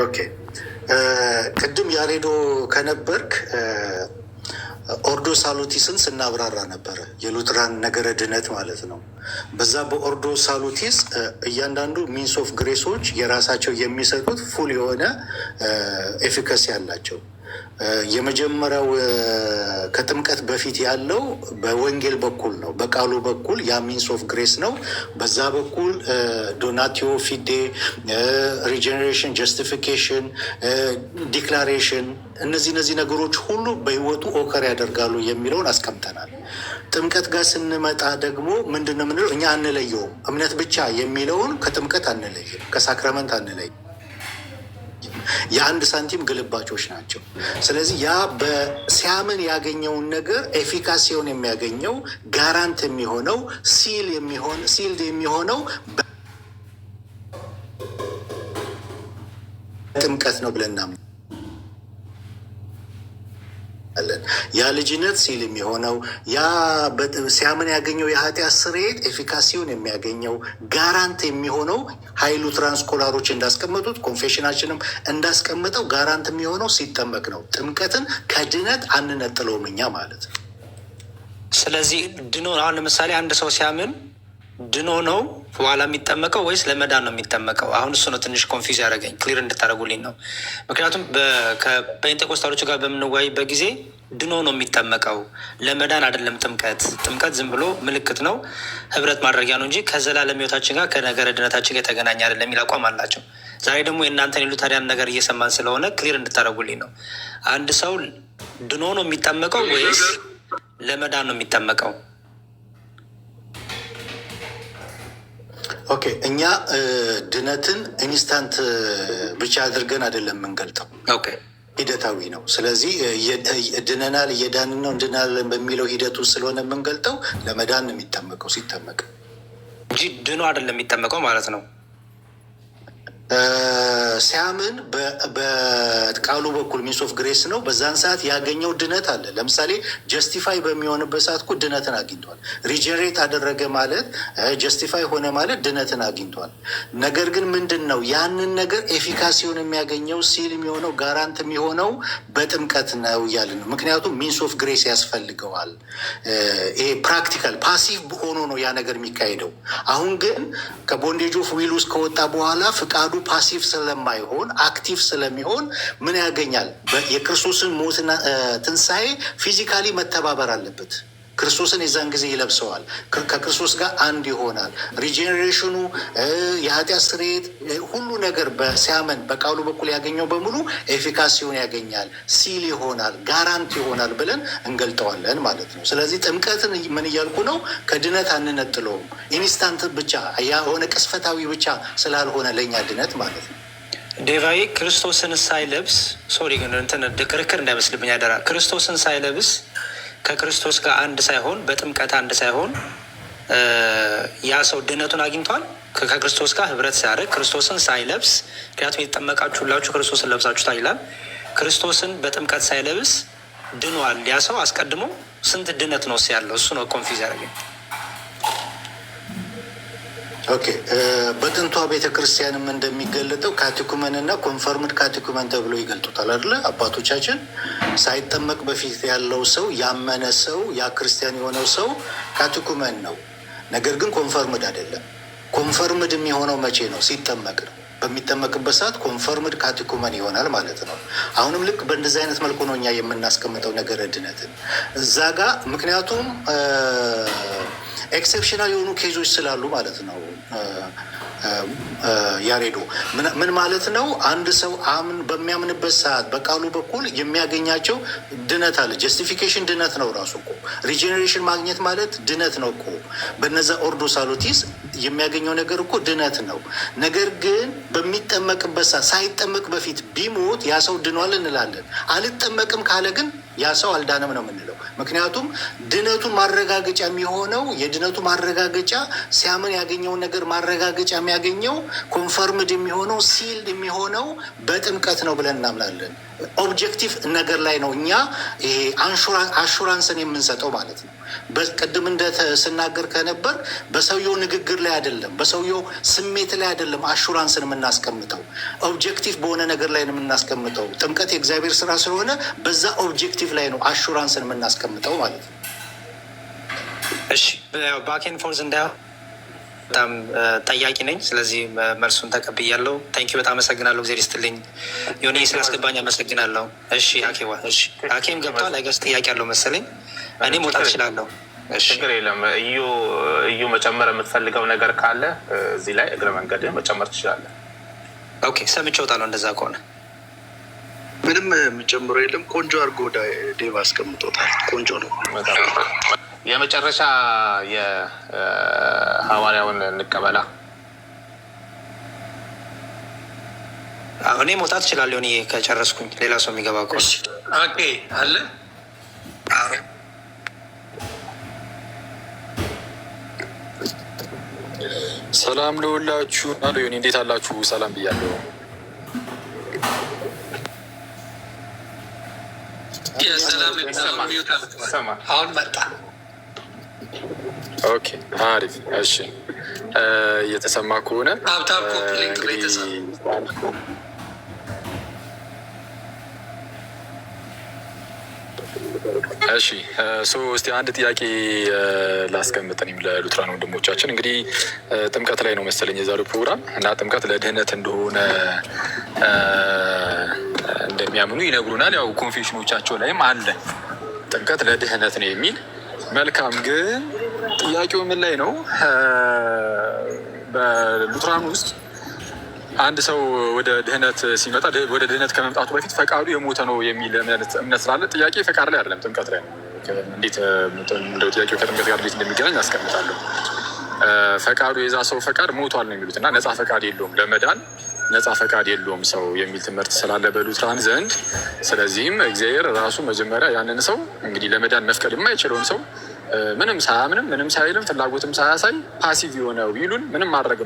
ኦኬ ቅድም ያሬዶ ከነበርክ ኦርዶ ሳሉቲስን ስናብራራ ነበረ። የሉትራን ነገረ ድነት ማለት ነው። በዛ በኦርዶ ሳሉቲስ እያንዳንዱ ሚንስ ኦፍ ግሬሶች የራሳቸው የሚሰጡት ፉል የሆነ ኤፊካሲ አላቸው። የመጀመሪያው ከጥምቀት በፊት ያለው በወንጌል በኩል ነው፣ በቃሉ በኩል ያ ሚንስ ኦፍ ግሬስ ነው። በዛ በኩል ዶናቲዮ ፊዴ፣ ሪጀኔሬሽን፣ ጀስቲፊኬሽን፣ ዲክላሬሽን እነዚህ ነገሮች ሁሉ በህይወቱ ኦከር ያደርጋሉ የሚለውን አስቀምጠናል። ጥምቀት ጋር ስንመጣ ደግሞ ምንድን ነው የምንለው? እኛ አንለየውም። እምነት ብቻ የሚለውን ከጥምቀት አንለይም፣ ከሳክራመንት አንለይም። የአንድ ሳንቲም ግልባጮች ናቸው። ስለዚህ ያ በሲያምን ያገኘውን ነገር ኤፊካሲውን የሚያገኘው ጋራንት የሚሆነው ሲልድ የሚሆነው ጥምቀት ነው ብለን እናምናለን። ያ ልጅነት ሲል የሚሆነው ያ ሲያምን ያገኘው የኃጢአት ስርየት ኤፊካሲውን የሚያገኘው ጋራንት የሚሆነው ሀይሉ ትራንስኮላሮች እንዳስቀመጡት ኮንፌሽናችንም እንዳስቀምጠው ጋራንት የሚሆነው ሲጠመቅ ነው። ጥምቀትን ከድነት አንነጥለውም እኛ ማለት ነው። ስለዚህ ድኖ አሁን ለምሳሌ አንድ ሰው ሲያምን ድኖ ነው በኋላ የሚጠመቀው ወይስ ለመዳን ነው የሚጠመቀው? አሁን እሱ ነው ትንሽ ኮንፊውዝ ያደረገኝ፣ ክሊር እንድታደርጉልኝ ነው። ምክንያቱም ከጴንጤቆስታሎች ጋር በምንወያይበት ጊዜ ድኖ ነው የሚጠመቀው፣ ለመዳን አይደለም። ጥምቀት ዝም ብሎ ምልክት ነው፣ ህብረት ማድረጊያ ነው እንጂ ከዘላለም ሕይወታችን ጋር ከነገረ ድነታችን ጋር የተገናኘ አይደለም የሚል አቋም አላቸው። ዛሬ ደግሞ የእናንተን የሉተሪያን ነገር እየሰማን ስለሆነ ክሊር እንድታደርጉልኝ ነው። አንድ ሰው ድኖ ነው የሚጠመቀው ወይስ ለመዳን ነው የሚጠመቀው? ኦኬ እኛ ድነትን ኢንስታንት ብቻ አድርገን አይደለም የምንገልጠው፣ ሂደታዊ ነው። ስለዚህ ድነናል፣ እየዳንን ነው፣ እንድናለን በሚለው ሂደቱ ስለሆነ የምንገልጠው ለመዳን ነው የሚጠመቀው ሲጠመቅ እንጂ ድኖ አይደለም የሚጠመቀው ማለት ነው። ሲያምን በቃሉ በኩል ሚንስ ኦፍ ግሬስ ነው። በዛን ሰዓት ያገኘው ድነት አለ። ለምሳሌ ጀስቲፋይ በሚሆንበት ሰዓት እኮ ድነትን አግኝቷል። ሪጀሬት አደረገ ማለት ጀስቲፋይ ሆነ ማለት ድነትን አግኝቷል። ነገር ግን ምንድን ነው ያንን ነገር ኤፊካሲውን የሚያገኘው ሲል የሚሆነው ጋራንት የሚሆነው በጥምቀት ነው እያለ ነው። ምክንያቱም ሚንስ ኦፍ ግሬስ ያስፈልገዋል። ይሄ ፕራክቲካል ፓሲቭ ሆኖ ነው ያ ነገር የሚካሄደው። አሁን ግን ከቦንዴጅ ኦፍ ዊል ውስጥ ከወጣ በኋላ ፍቃዱ ፓሲቭ ስለማይሆን አክቲቭ ስለሚሆን ምን ያገኛል? የክርስቶስን ሞትና ትንሣኤ ፊዚካሊ መተባበር አለበት። ክርስቶስን የዛን ጊዜ ይለብሰዋል። ከክርስቶስ ጋር አንድ ይሆናል። ሪጀኔሬሽኑ፣ የኃጢአት ስርየት፣ ሁሉ ነገር በሲያመን በቃሉ በኩል ያገኘው በሙሉ ኤፊካሲውን ያገኛል፣ ሲል ይሆናል፣ ጋራንት ይሆናል ብለን እንገልጠዋለን ማለት ነው። ስለዚህ ጥምቀትን ምን እያልኩ ነው? ከድነት አንነጥለውም። ኢንስታንት ብቻ የሆነ ቅስፈታዊ ብቻ ስላልሆነ ለእኛ ድነት ማለት ነው። ዴቫይ ክርስቶስን ሳይለብስ ግን ክርክር እንዳይመስልብኝ አደራ። ክርስቶስን ሳይለብስ ከክርስቶስ ጋር አንድ ሳይሆን በጥምቀት አንድ ሳይሆን ያ ሰው ድነቱን አግኝቷል። ከክርስቶስ ጋር ህብረት ሲያደርግ ክርስቶስን ሳይለብስ፣ ምክንያቱም የተጠመቃችሁላችሁ ክርስቶስን ለብሳችሁታል ይላል። ክርስቶስን በጥምቀት ሳይለብስ ድኗል ያ ሰው። አስቀድሞ ስንት ድነት ነው ያለው? እሱ ነው ኮንፊዝ ያደረገኝ። ኦኬ በጥንቷ ቤተክርስቲያንም እንደሚገለጠው ካቴኩመን እና ኮንፈርምድ ካቴኩመን ተብሎ ይገልጡታል አይደለ? አባቶቻችን ሳይጠመቅ በፊት ያለው ሰው ያመነ ሰው ያ ክርስቲያን የሆነው ሰው ካቴኩመን ነው። ነገር ግን ኮንፈርምድ አይደለም። ኮንፈርምድ የሚሆነው መቼ ነው? ሲጠመቅ ነው። በሚጠመቅበት ሰዓት ኮንፈርምድ ካቴኩመን ይሆናል ማለት ነው። አሁንም ልክ በእንደዚህ አይነት መልኩ ነው እኛ የምናስቀምጠው ነገረ ድነትን እዛ ጋር። ምክንያቱም ኤክሴፕሽናል የሆኑ ኬዞች ስላሉ ማለት ነው። ያሬዶ ምን ማለት ነው? አንድ ሰው በሚያምንበት ሰዓት በቃሉ በኩል የሚያገኛቸው ድነት አለ። ጀስቲፊኬሽን ድነት ነው ራሱ እኮ። ሪጀኔሬሽን ማግኘት ማለት ድነት ነው እኮ። በነዛ ኦርዶ ሳሉቲስ የሚያገኘው ነገር እኮ ድነት ነው። ነገር ግን በሚጠመቅበት ሰዓት ሳይጠመቅ በፊት ቢሞት ያ ሰው ድኗል እንላለን። አልጠመቅም ካለ ግን ያ ሰው አልዳነም ነው የምንለው። ምክንያቱም ድነቱን ማረጋገጫ የሚሆነው የድነቱ ማረጋገጫ ሲያምን ያገኘውን ነገር ማረጋገጫ የሚያገኘው ኮንፈርምድ የሚሆነው ሲልድ የሚሆነው በጥምቀት ነው ብለን እናምናለን። ኦብጀክቲቭ ነገር ላይ ነው እኛ ይሄ አሹራንስን የምንሰጠው ማለት ነው። ቅድም ስናገር ከነበር በሰውየው ንግግር ላይ አይደለም፣ በሰውየው ስሜት ላይ አይደለም አሹራንስን የምናስቀምጠው፣ ኦብጀክቲቭ በሆነ ነገር ላይ ነው የምናስቀምጠው። ጥምቀት የእግዚአብሔር ስራ ስለሆነ በዛ ኦብጀክቲቭ ላይ ነው አሹራንስን የምናስቀምጠው ማለት ነው። እሺ ባኬን ፎርዝ እንዳይሆን በጣም ጠያቂ ነኝ። ስለዚህ መልሱን ተቀብያለሁ። ታንኪ በጣም አመሰግናለሁ። ጊዜ ስትልኝ የሆነ ስላስገባኝ አመሰግናለሁ። እሺ ሀኬዋ እሺ ሀኬም ገብቷል። አይገስ ጥያቄ አለው መሰለኝ። እኔ መውጣት እችላለሁ። ችግር የለም። እዩ መጨመር የምትፈልገው ነገር ካለ እዚህ ላይ እግረ መንገድ መጨመር ትችላለህ። ኦኬ ሰምቼ እወጣለሁ። እንደዛ ከሆነ ምንም የምጨምረው የለም። ቆንጆ አድርጎ ዴቭ አስቀምጦታል። ቆንጆ ነው። የመጨረሻ የሐዋርያውን እንቀበላ። እኔ መውጣት እችላለሁ። እኔ ከጨረስኩኝ ሌላ ሰው የሚገባ እኮ አለ። ሰላም ለሁላችሁ። አሎ ዮኒ እንዴት አላችሁ? ሰላም ብያለሁ። አሁን መጣ። ኦኬ አሪፍ። እሺ እየተሰማ ከሆነ እሺ እስቲ አንድ ጥያቄ ላስቀምጥ። እኔም ለሉትራን ወንድሞቻችን እንግዲህ ጥምቀት ላይ ነው መሰለኝ የዛሬው ፕሮግራም እና ጥምቀት ለድህነት እንደሆነ እንደሚያምኑ ይነግሩናል። ያው ኮንፌሽኖቻቸው ላይም አለ ጥምቀት ለድህነት ነው የሚል። መልካም፣ ግን ጥያቄው ምን ላይ ነው? በሉትራን ውስጥ አንድ ሰው ወደ ድህነት ሲመጣ ወደ ድህነት ከመምጣቱ በፊት ፈቃዱ የሞተ ነው የሚል እምነት ስላለ ጥያቄ ፈቃድ ላይ አይደለም ጥምቀት ላይ ነው። እንዴት እንደው ጥያቄው ከጥምቀት ጋር እንዴት እንደሚገናኝ አስቀምጣለሁ። ፈቃዱ የዛ ሰው ፈቃድ ሞቷል ነው የሚሉት እና ነፃ ፈቃድ የለውም ለመዳን ነፃ ፈቃድ የለውም ሰው የሚል ትምህርት ስላለ በሉትራን ዘንድ። ስለዚህም እግዚአብሔር ራሱ መጀመሪያ ያንን ሰው እንግዲህ ለመዳን መፍቀድ የማይችለውን ሰው ምንም ሳያምንም ምንም ሳይልም ፍላጎትም ሳያሳይ ፓሲቭ የሆነ ዊሉን ምንም ማድረግ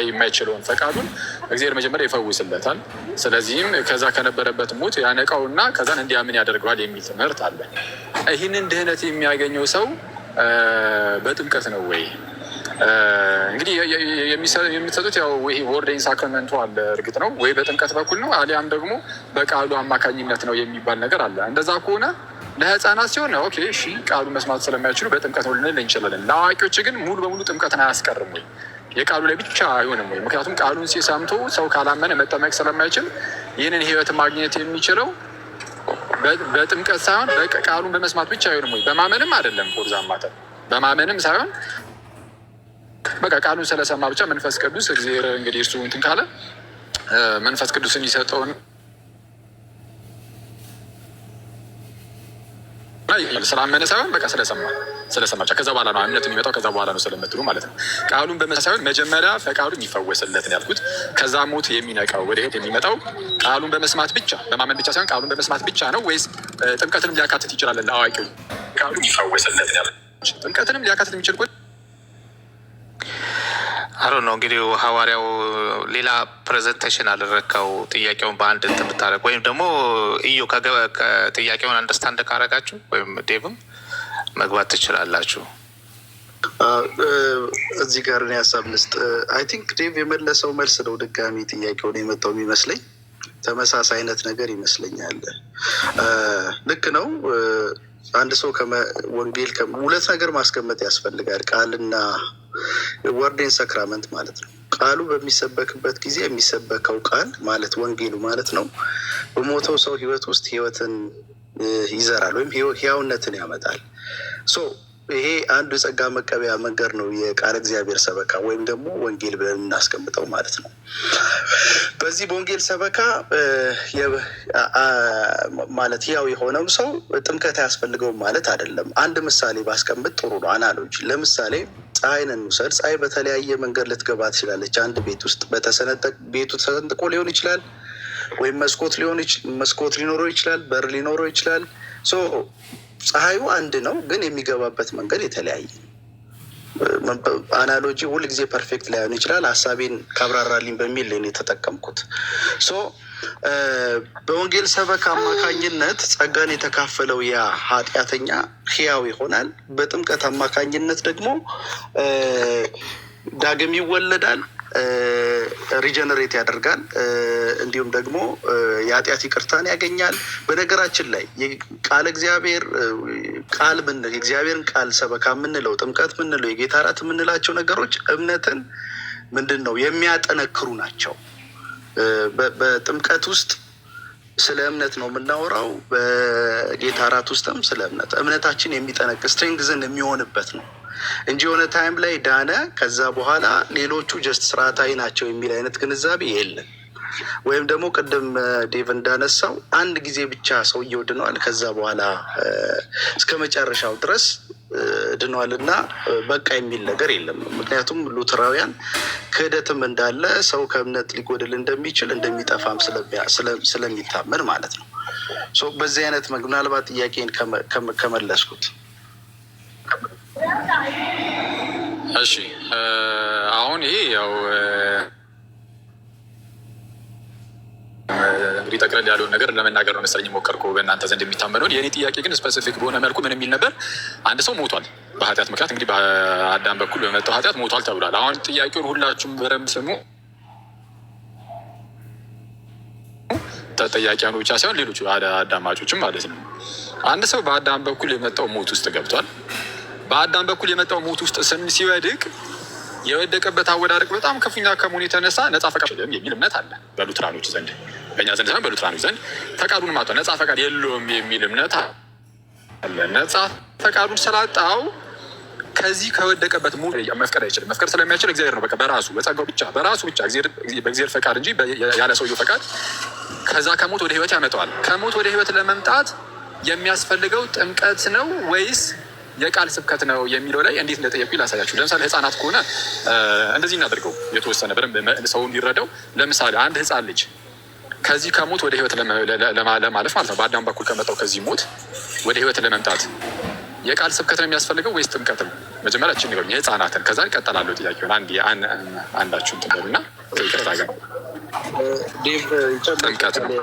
የማይችለውን ፈቃዱን እግዚአብሔር መጀመሪያ ይፈውስለታል። ስለዚህም ከዛ ከነበረበት ሞት ያነቃውና ከዛን እንዲያምን ያደርገዋል የሚል ትምህርት አለ። ይህንን ድህነት የሚያገኘው ሰው በጥምቀት ነው ወይ? እንግዲህ የሚሰጡት ያው ይሄ ወርዴን ሳክረመንቱ አለ። እርግጥ ነው ወይ በጥምቀት በኩል ነው አሊያም ደግሞ በቃሉ አማካኝነት ነው የሚባል ነገር አለ። እንደዛ ከሆነ ለህፃናት ሲሆን ኦኬ እሺ ቃሉ መስማት ስለማይችሉ በጥምቀት ነው ልንል እንችላለን። ለአዋቂዎች ግን ሙሉ በሙሉ ጥምቀትን አያስቀርም ወይ? የቃሉ ላይ ብቻ አይሆንም ወይ? ምክንያቱም ቃሉን ሲሰምቶ ሰው ካላመነ መጠመቅ ስለማይችል ይህንን ህይወት ማግኘት የሚችለው በጥምቀት ሳይሆን ቃሉን በመስማት ብቻ አይሆንም ወይ? በማመንም አይደለም ፎርዛ ማተር በማመንም ሳይሆን በቃ ቃሉን ስለሰማ ብቻ መንፈስ ቅዱስ እግዚአብሔር እንግዲህ እርሱ እንትን ካለ መንፈስ ቅዱስን ይሰጠውን ስላመነ ሳይሆን በቃ ስለሰማ ብቻ ከዛ በኋላ ነው እምነት የሚመጣው ከዛ በኋላ ነው ስለምትሉ ማለት ነው። ቃሉን በመስማት ሳይሆን መጀመሪያ ፈቃዱን ይፈወስለትን ያልኩት። ከዛ ሞት የሚነቃው ወደ ሄድ የሚመጣው ቃሉን በመስማት ብቻ በማመን ብቻ ሳይሆን ቃሉን በመስማት ብቻ ነው ወይስ ጥምቀትንም ሊያካትት ይችላል? ለአዋቂው ቃሉን ይፈወስለትን ያለ ጥምቀትንም ሊያካትት የሚችል አሮ ነው እንግዲህ ሐዋርያው ሌላ ፕሬዘንቴሽን አደረግከው ጥያቄውን በአንድ እንትን ብታደርግ ወይም ደግሞ እዩ ከጥያቄውን አንደርስታንድ ካረጋችሁ ወይም ዴቭም መግባት ትችላላችሁ። እዚህ ጋር እኔ ሀሳብ ልስጥ። አይ ቲንክ ዴቭ የመለሰው መልስ ነው ድጋሚ ጥያቄውን የመጣው የሚመስለኝ ተመሳሳይ አይነት ነገር ይመስለኛል። ልክ ነው። አንድ ሰው ወንጌል ሁለት ነገር ማስቀመጥ ያስፈልጋል። ቃልና ወርዴን ሰክራመንት ማለት ነው። ቃሉ በሚሰበክበት ጊዜ የሚሰበከው ቃል ማለት ወንጌሉ ማለት ነው በሞተው ሰው ህይወት ውስጥ ህይወትን ይዘራል ወይም ህያውነትን ያመጣል። ይሄ አንዱ የጸጋ መቀበያ መንገድ ነው፣ የቃል እግዚአብሔር ሰበካ ወይም ደግሞ ወንጌል ብለን እናስቀምጠው ማለት ነው። በዚህ በወንጌል ሰበካ ማለት ያው የሆነው ሰው ጥምቀት አያስፈልገውም ማለት አይደለም። አንድ ምሳሌ ባስቀምጥ ጥሩ ነው፣ አናሎጂ። ለምሳሌ ፀሐይን እንውሰድ። ፀሐይ በተለያየ መንገድ ልትገባ ትችላለች። አንድ ቤት ውስጥ ቤቱ ተሰንጥቆ ሊሆን ይችላል፣ ወይም መስኮት ሊኖረው ይችላል፣ በር ሊኖረው ይችላል። ፀሐዩ አንድ ነው፣ ግን የሚገባበት መንገድ የተለያየ ነው። አናሎጂ ሁል ጊዜ ፐርፌክት ላይሆን ይችላል። ሀሳቤን ካብራራልኝ በሚል ነው የተጠቀምኩት። በወንጌል ሰበካ አማካኝነት ጸጋን የተካፈለው ያ ኃጢአተኛ ሕያው ይሆናል። በጥምቀት አማካኝነት ደግሞ ዳግም ይወለዳል፣ ሪጀነሬት ያደርጋል፣ እንዲሁም ደግሞ የኃጢአት ይቅርታን ያገኛል። በነገራችን ላይ ቃል እግዚአብሔር ቃል ምንለው የእግዚአብሔርን ቃል ሰበካ የምንለው ጥምቀት ምንለው የጌታ እራት የምንላቸው ነገሮች እምነትን ምንድን ነው የሚያጠነክሩ ናቸው። በጥምቀት ውስጥ ስለ እምነት ነው የምናወራው። በጌታ እራት ውስጥም ስለ እምነታችን የሚጠነክር ስትሬንግዝን የሚሆንበት ነው እንጂ የሆነ ታይም ላይ ዳነ ከዛ በኋላ ሌሎቹ ጀስት ስርዓታዊ ናቸው የሚል አይነት ግንዛቤ የለም። ወይም ደግሞ ቅድም ዴቭ እንዳነሳው አንድ ጊዜ ብቻ ሰውየው ድነዋል፣ ከዛ በኋላ እስከ መጨረሻው ድረስ ድነዋል እና በቃ የሚል ነገር የለም። ምክንያቱም ሉተራውያን ክህደትም እንዳለ ሰው ከእምነት ሊጎድል እንደሚችል እንደሚጠፋም ስለሚታመን ማለት ነው። በዚህ አይነት ምናልባት ጥያቄን ከመለስኩት። እሺ አሁን ይሄ ያው እንግዲህ ጠቅለል ያለውን ነገር ለመናገር ነው መሰለኝ ሞከርኩ በእናንተ ዘንድ የሚታመነውን። የእኔ ጥያቄ ግን ስፔሲፊክ በሆነ መልኩ ምን የሚል ነበር? አንድ ሰው ሞቷል በኃጢአት ምክንያት፣ እንግዲህ በአዳም በኩል በመጣው ኃጢአት ሞቷል ተብሏል። አሁን ጥያቄውን ሁላችሁም በደንብ ስሙ። ተጠያቂያኑ ብቻ ሳይሆን ሌሎቹ አዳማጮችም ማለት ነው። አንድ ሰው በአዳም በኩል የመጣው ሞት ውስጥ ገብቷል። በአዳም በኩል የመጣው ሞት ውስጥ ሲወድቅ የወደቀበት አወዳደቅ በጣም ከፍተኛ ከመሆኑ የተነሳ ነጻ ፈቃድ የሚል እምነት አለ በሉትራኖች ዘንድ። በእኛ ዘንድ ሳይሆን በሉትራኖች ዘንድ ፈቃዱን ማጥቷል፣ ነጻ ፈቃድ የለውም የሚል እምነት አለ። ነጻ ፈቃዱን ስላጣው ከዚህ ከወደቀበት ሞት መፍቀድ አይችልም። መፍቀድ ስለማይችል እግዚአብሔር ነው በቃ በራሱ በጸጋው ብቻ በራሱ ብቻ በእግዚአብሔር ፈቃድ እንጂ ያለ ሰውየው ፈቃድ ከዛ ከሞት ወደ ህይወት ያመጣዋል። ከሞት ወደ ህይወት ለመምጣት የሚያስፈልገው ጥምቀት ነው ወይስ የቃል ስብከት ነው የሚለው ላይ እንዴት እንደጠየቁ ላሳያችሁ። ለምሳሌ ህፃናት ከሆነ እንደዚህ እናደርገው የተወሰነ በደንብ ሰው እንዲረዳው። ለምሳሌ አንድ ህፃን ልጅ ከዚህ ከሞት ወደ ህይወት ለማለፍ ማለት ነው በአዳም በኩል ከመጣው ከዚህ ሞት ወደ ህይወት ለመምጣት የቃል ስብከት ነው የሚያስፈልገው ወይስ ጥምቀት ነው? መጀመሪያ ችን ንገሩኝ የህፃናትን፣ ከዛ ይቀጥላለሁ ጥያቄውን። አንዳችሁን ትበሉና ይቅርታ ጋር ጥምቀት ነው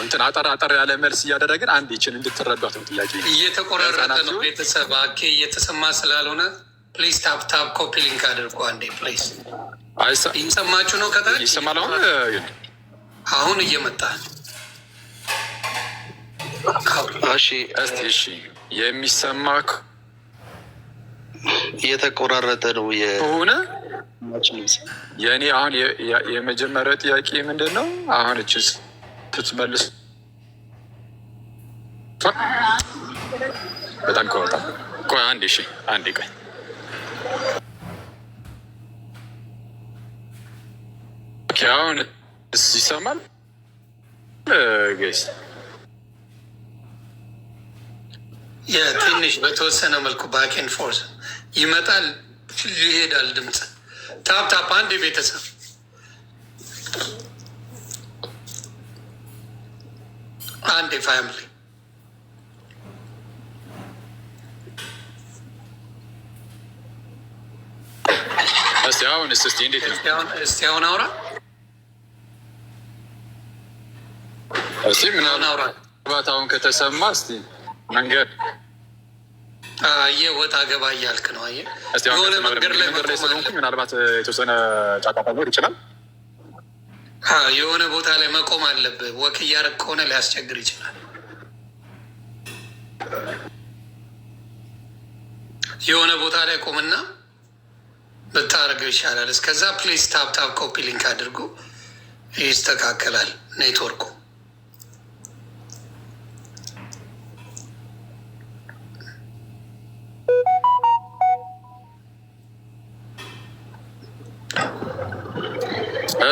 እንትን አጠር ያለ መልስ እያደረግን አንድ ይችን እንድትረዷት ነው ጥያቄ። እየተቆራረጠ ነው ቤተሰብ አኬ እየተሰማ ስላልሆነ ፕሊዝ ታፕ ኮፒ ሊንክ አድርጎ አንዴ ፕሊዝ። እየሰማችሁ ነው? ከታች ይሰማል? አሁን እየመጣ እሺ የሚሰማ እየተቆራረጠ ነው ሆነ። የእኔ አሁን የመጀመሪያው ጥያቄ ምንድን ነው? አሁን እች ስትመልስ በጣም ከወጣ ቆይ አንዴ ቆይ አሁን ይሰማል ገይስ? የትንሽ በተወሰነ መልኩ ባኬን ፎርስ ይመጣል ይሄዳል ድምፅ። ታፕ አንድ ቤተሰብ አንድ ፋሚሊ እስቲ እንዴት ነው? እስቲ አሁን አውራ እስቲ ምን አውራ አሁን ከተሰማ እስቲ መንገድ ወጣ ገባ እያልክ ነው። የሆነ መንገድ ላይ ስለሆንኩኝ ምናልባት የተወሰነ ጫጫታ ሊኖር ይችላል። የሆነ ቦታ ላይ መቆም አለብህ። ወክ እያደረግ ከሆነ ሊያስቸግር ይችላል። የሆነ ቦታ ላይ ቆምና ብታደርገው ይሻላል። እስከዛ ፕሌስ ታፕ ኮፒ ሊንክ አድርጎ ይስተካከላል ኔትወርኩ።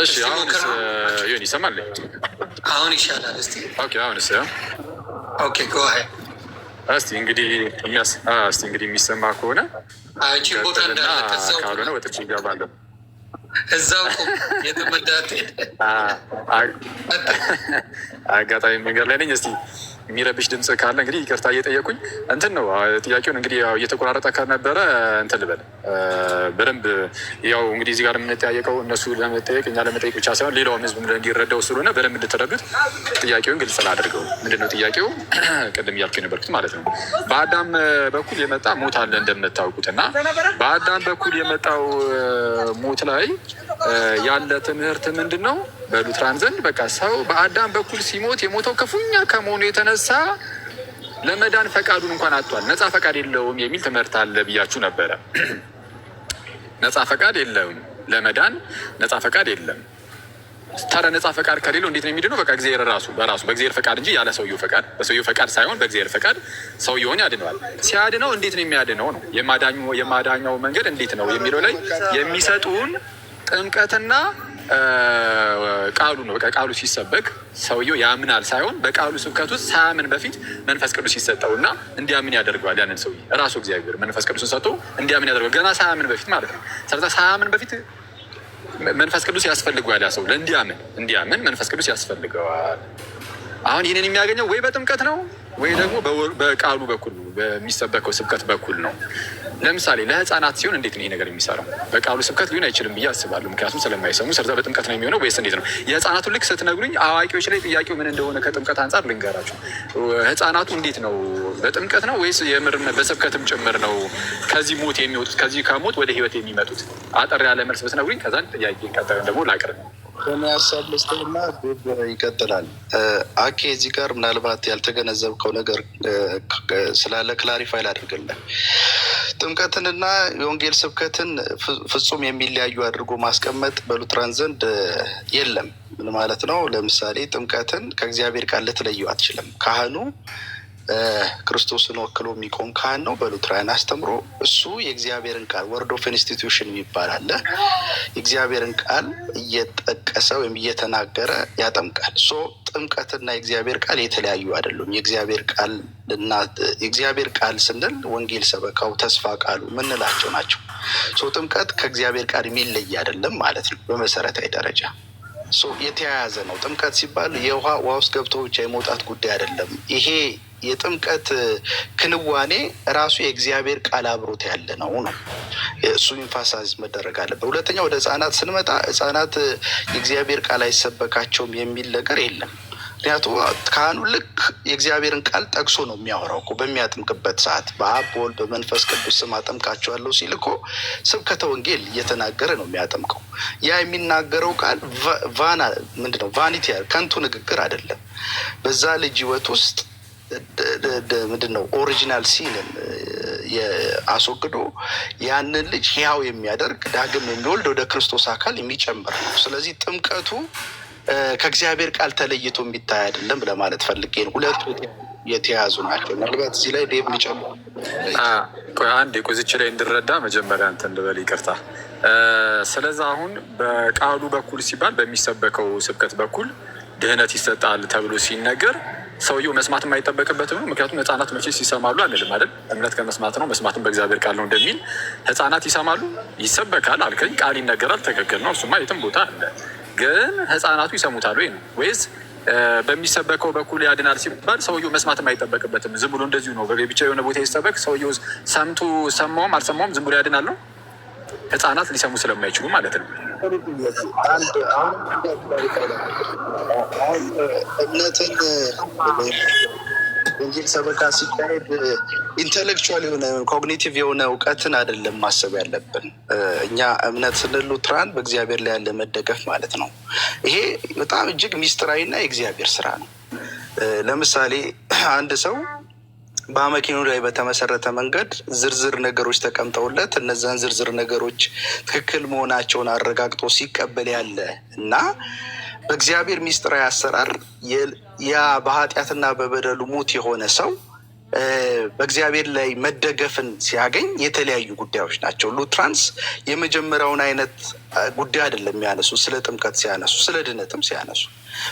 እሺ አሁን ይሰማል? አሁን ይሻላል። እስቲ አሁንስ ጎ አሄድ። እስቲ እንግዲህ የሚሰማ ከሆነ ቦታ ካልሆነ ወጥቼ ይገባለሁ። እዛው የተመዳት አጋጣሚ መንገድ ላይ ነኝ። እስቲ የሚረብሽ ድምፅ ካለ እንግዲህ ይቅርታ እየጠየቁኝ እንትን ነው ጥያቄውን እንግዲህ ያው እየተቆራረጠ ከነበረ እንትን ልበል በደንብ ያው እንግዲህ እዚህ ጋር የምንጠያየቀው እነሱ ለመጠየቅ እኛ ለመጠየቅ ብቻ ሳይሆን ሌላውም ህዝብ እንዲረዳው ስለሆነ በደንብ እንድትረዱት ጥያቄውን ግልጽ ላደርገው። ምንድነው ጥያቄው? ቅድም እያልኩ የነበርኩት ማለት ነው በአዳም በኩል የመጣ ሞት አለ እንደምታውቁት እና በአዳም በኩል የመጣው ሞት ላይ ያለ ትምህርት ምንድን ነው? በሉትራን ዘንድ በቃ ሰው በአዳም በኩል ሲሞት የሞተው ክፉኛ ከመሆኑ የተነሳ ለመዳን ፈቃዱን እንኳን አጥቷል፣ ነፃ ፈቃድ የለውም የሚል ትምህርት አለ ብያችሁ ነበረ። ነፃ ፈቃድ የለውም፣ ለመዳን ነፃ ፈቃድ የለም። ታዲያ ነፃ ፈቃድ ከሌለው እንዴት ነው የሚድነው? በቃ እግዚአብሔር ራሱ በራሱ በእግዚአብሔር ፈቃድ እንጂ ያለ ሰውየው ፈቃድ፣ በሰውየው ፈቃድ ሳይሆን በእግዚአብሔር ፈቃድ ሰውየውን ያድነዋል። ሲያድነው እንዴት ነው የሚያድነው ነው የማዳኛው መንገድ እንዴት ነው የሚለው ላይ የሚሰጡን ጥምቀትና ቃሉ ነው። በቃ ቃሉ ሲሰበክ ሰውየው ያምናል ሳይሆን በቃሉ ስብከት ውስጥ ሳያምን በፊት መንፈስ ቅዱስ ሲሰጠው እና እንዲያምን ያደርገዋል። ያንን ሰውዬ ራሱ እግዚአብሔር መንፈስ ቅዱስን ሰጥቶ እንዲያምን ያደርገዋል። ገና ሳያምን በፊት ማለት ነው። ስለዚህ ሳያምን በፊት መንፈስ ቅዱስ ያስፈልገዋል። ያ ሰው እንዲያምን መንፈስ ቅዱስ ያስፈልገዋል። አሁን ይህንን የሚያገኘው ወይ በጥምቀት ነው ወይ ደግሞ በቃሉ በኩል ነው፣ በሚሰበከው ስብከት በኩል ነው። ለምሳሌ ለህፃናት ሲሆን እንዴት ነው ይሄ ነገር የሚሰራው? በቃሉ ስብከት ሊሆን አይችልም ብዬ አስባለሁ። ምክንያቱም ስለማይሰሙ ስለዛ በጥምቀት ነው የሚሆነው ወይስ እንዴት ነው? የህፃናቱ ልክ ስትነግሩኝ አዋቂዎች ላይ ጥያቄው ምን እንደሆነ ከጥምቀት አንጻር ልንገራቸው። ህፃናቱ እንዴት ነው በጥምቀት ነው ወይስ የምር በስብከትም ጭምር ነው ከዚህ ሞት የሚወጡት ከዚህ ከሞት ወደ ህይወት የሚመጡት? አጠር ያለ መልስ ብትነግሩኝ ከዛን ጥያቄ ቀጠለን ደግሞ ላቅርብ። በእኔ ሀሳብ ልስጥና ይቀጥላል። አኬ እዚህ ጋር ምናልባት ያልተገነዘብከው ነገር ስላለ ክላሪፋይ ላድርግልህ። ጥምቀትንና የወንጌል ስብከትን ፍጹም የሚለያዩ አድርጎ ማስቀመጥ በሉትራን ዘንድ የለም። ምን ማለት ነው? ለምሳሌ ጥምቀትን ከእግዚአብሔር ቃል ልትለየው አትችልም። ካህኑ ክርስቶስን ወክሎ የሚቆም ካህን ነው። በሉትራን አስተምሮ እሱ የእግዚአብሔርን ቃል ወርድ ኦፍ ኢንስቲትዩሽን ይባላል። የእግዚአብሔርን ቃል እየጠቀሰ ወይም እየተናገረ ያጠምቃል። ጥምቀትና የእግዚአብሔር ቃል የተለያዩ አይደሉም። የእግዚአብሔር ቃል ስንል ወንጌል ሰበካው፣ ተስፋ ቃሉ ምንላቸው ናቸው። ጥምቀት ከእግዚአብሔር ቃል የሚለይ አይደለም ማለት ነው። በመሰረታዊ ደረጃ የተያያዘ ነው። ጥምቀት ሲባል ውሃ ውስጥ ገብቶ ብቻ የመውጣት ጉዳይ አይደለም። ይሄ የጥምቀት ክንዋኔ ራሱ የእግዚአብሔር ቃል አብሮት ያለ ነው። እሱ ኢንፋሳይዝ መደረግ አለበት። ሁለተኛ ወደ ህፃናት ስንመጣ ህፃናት የእግዚአብሔር ቃል አይሰበካቸውም የሚል ነገር የለም። ምክንያቱም ካህኑ ልክ የእግዚአብሔርን ቃል ጠቅሶ ነው የሚያወራው እኮ በሚያጥምቅበት ሰዓት በአብ በወልድ በመንፈስ ቅዱስ ስም አጠምቃቸዋለሁ ሲል እኮ ስብከተ ወንጌል እየተናገረ ነው የሚያጠምቀው። ያ የሚናገረው ቃል ቫኒቲ ከንቱ ንግግር አይደለም። በዛ ልጅ ህይወት ውስጥ ምንድነው ኦሪጂናል ሲንን አስወግዶ ያንን ልጅ ህያው የሚያደርግ ዳግም የሚወልድ ወደ ክርስቶስ አካል የሚጨምር ነው። ስለዚህ ጥምቀቱ ከእግዚአብሔር ቃል ተለይቶ የሚታይ አይደለም ለማለት ፈልጌ ነው። ሁለቱ የተያዙ ናቸው። ምናልባት እዚህ ላይ ዴብ የሚጨምር አንድ የቆዚች ላይ እንድረዳ መጀመሪያ እንትን ልበል፣ ይቅርታ። ስለዛ አሁን በቃሉ በኩል ሲባል በሚሰበከው ስብከት በኩል ድህነት ይሰጣል ተብሎ ሲነገር ሰውየው መስማት የማይጠበቅበት ነው። ምክንያቱም ህፃናት መቼ ይሰማሉ አንልም አይደል? እምነት ከመስማት ነው፣ መስማትም በእግዚአብሔር ቃል ነው እንደሚል ህፃናት ይሰማሉ። ይሰበካል አልከኝ፣ ቃል ይነገራል፣ ትክክል ነው። እሱማ የትም ቦታ አለ። ግን ህፃናቱ ይሰሙታል ወይ ነው ወይስ በሚሰበከው በኩል ያድናል ሲባል ሰውየው መስማትም አይጠበቅበትም? ዝም ብሎ እንደዚሁ ነው ብቻ የሆነ ቦታ ይሰበክ ሰውየው ሰምቶ ሰማውም አልሰማውም ዝም ብሎ ያድናል ነው? ህፃናት ሊሰሙ ስለማይችሉ ማለት ነው። እምነትን ወንጌል ሰበካ ሲካሄድ ኢንቴሌክቹዋል የሆነ ኮግኒቲቭ የሆነ እውቀትን አይደለም ማሰብ ያለብን። እኛ እምነት ስንል ሉትራን በእግዚአብሔር ላይ ያለ መደገፍ ማለት ነው። ይሄ በጣም እጅግ ሚስጥራዊና የእግዚአብሔር ስራ ነው። ለምሳሌ አንድ ሰው በአመክንዮ ላይ በተመሰረተ መንገድ ዝርዝር ነገሮች ተቀምጠውለት እነዛን ዝርዝር ነገሮች ትክክል መሆናቸውን አረጋግጦ ሲቀበል ያለ እና በእግዚአብሔር ሚስጥራዊ አሰራር ያ በኃጢአትና በበደሉ ሙት የሆነ ሰው በእግዚአብሔር ላይ መደገፍን ሲያገኝ የተለያዩ ጉዳዮች ናቸው። ሉትራንስ የመጀመሪያውን አይነት ጉዳይ አይደለም የሚያነሱ፣ ስለ ጥምቀት ሲያነሱ፣ ስለ ድነትም ሲያነሱ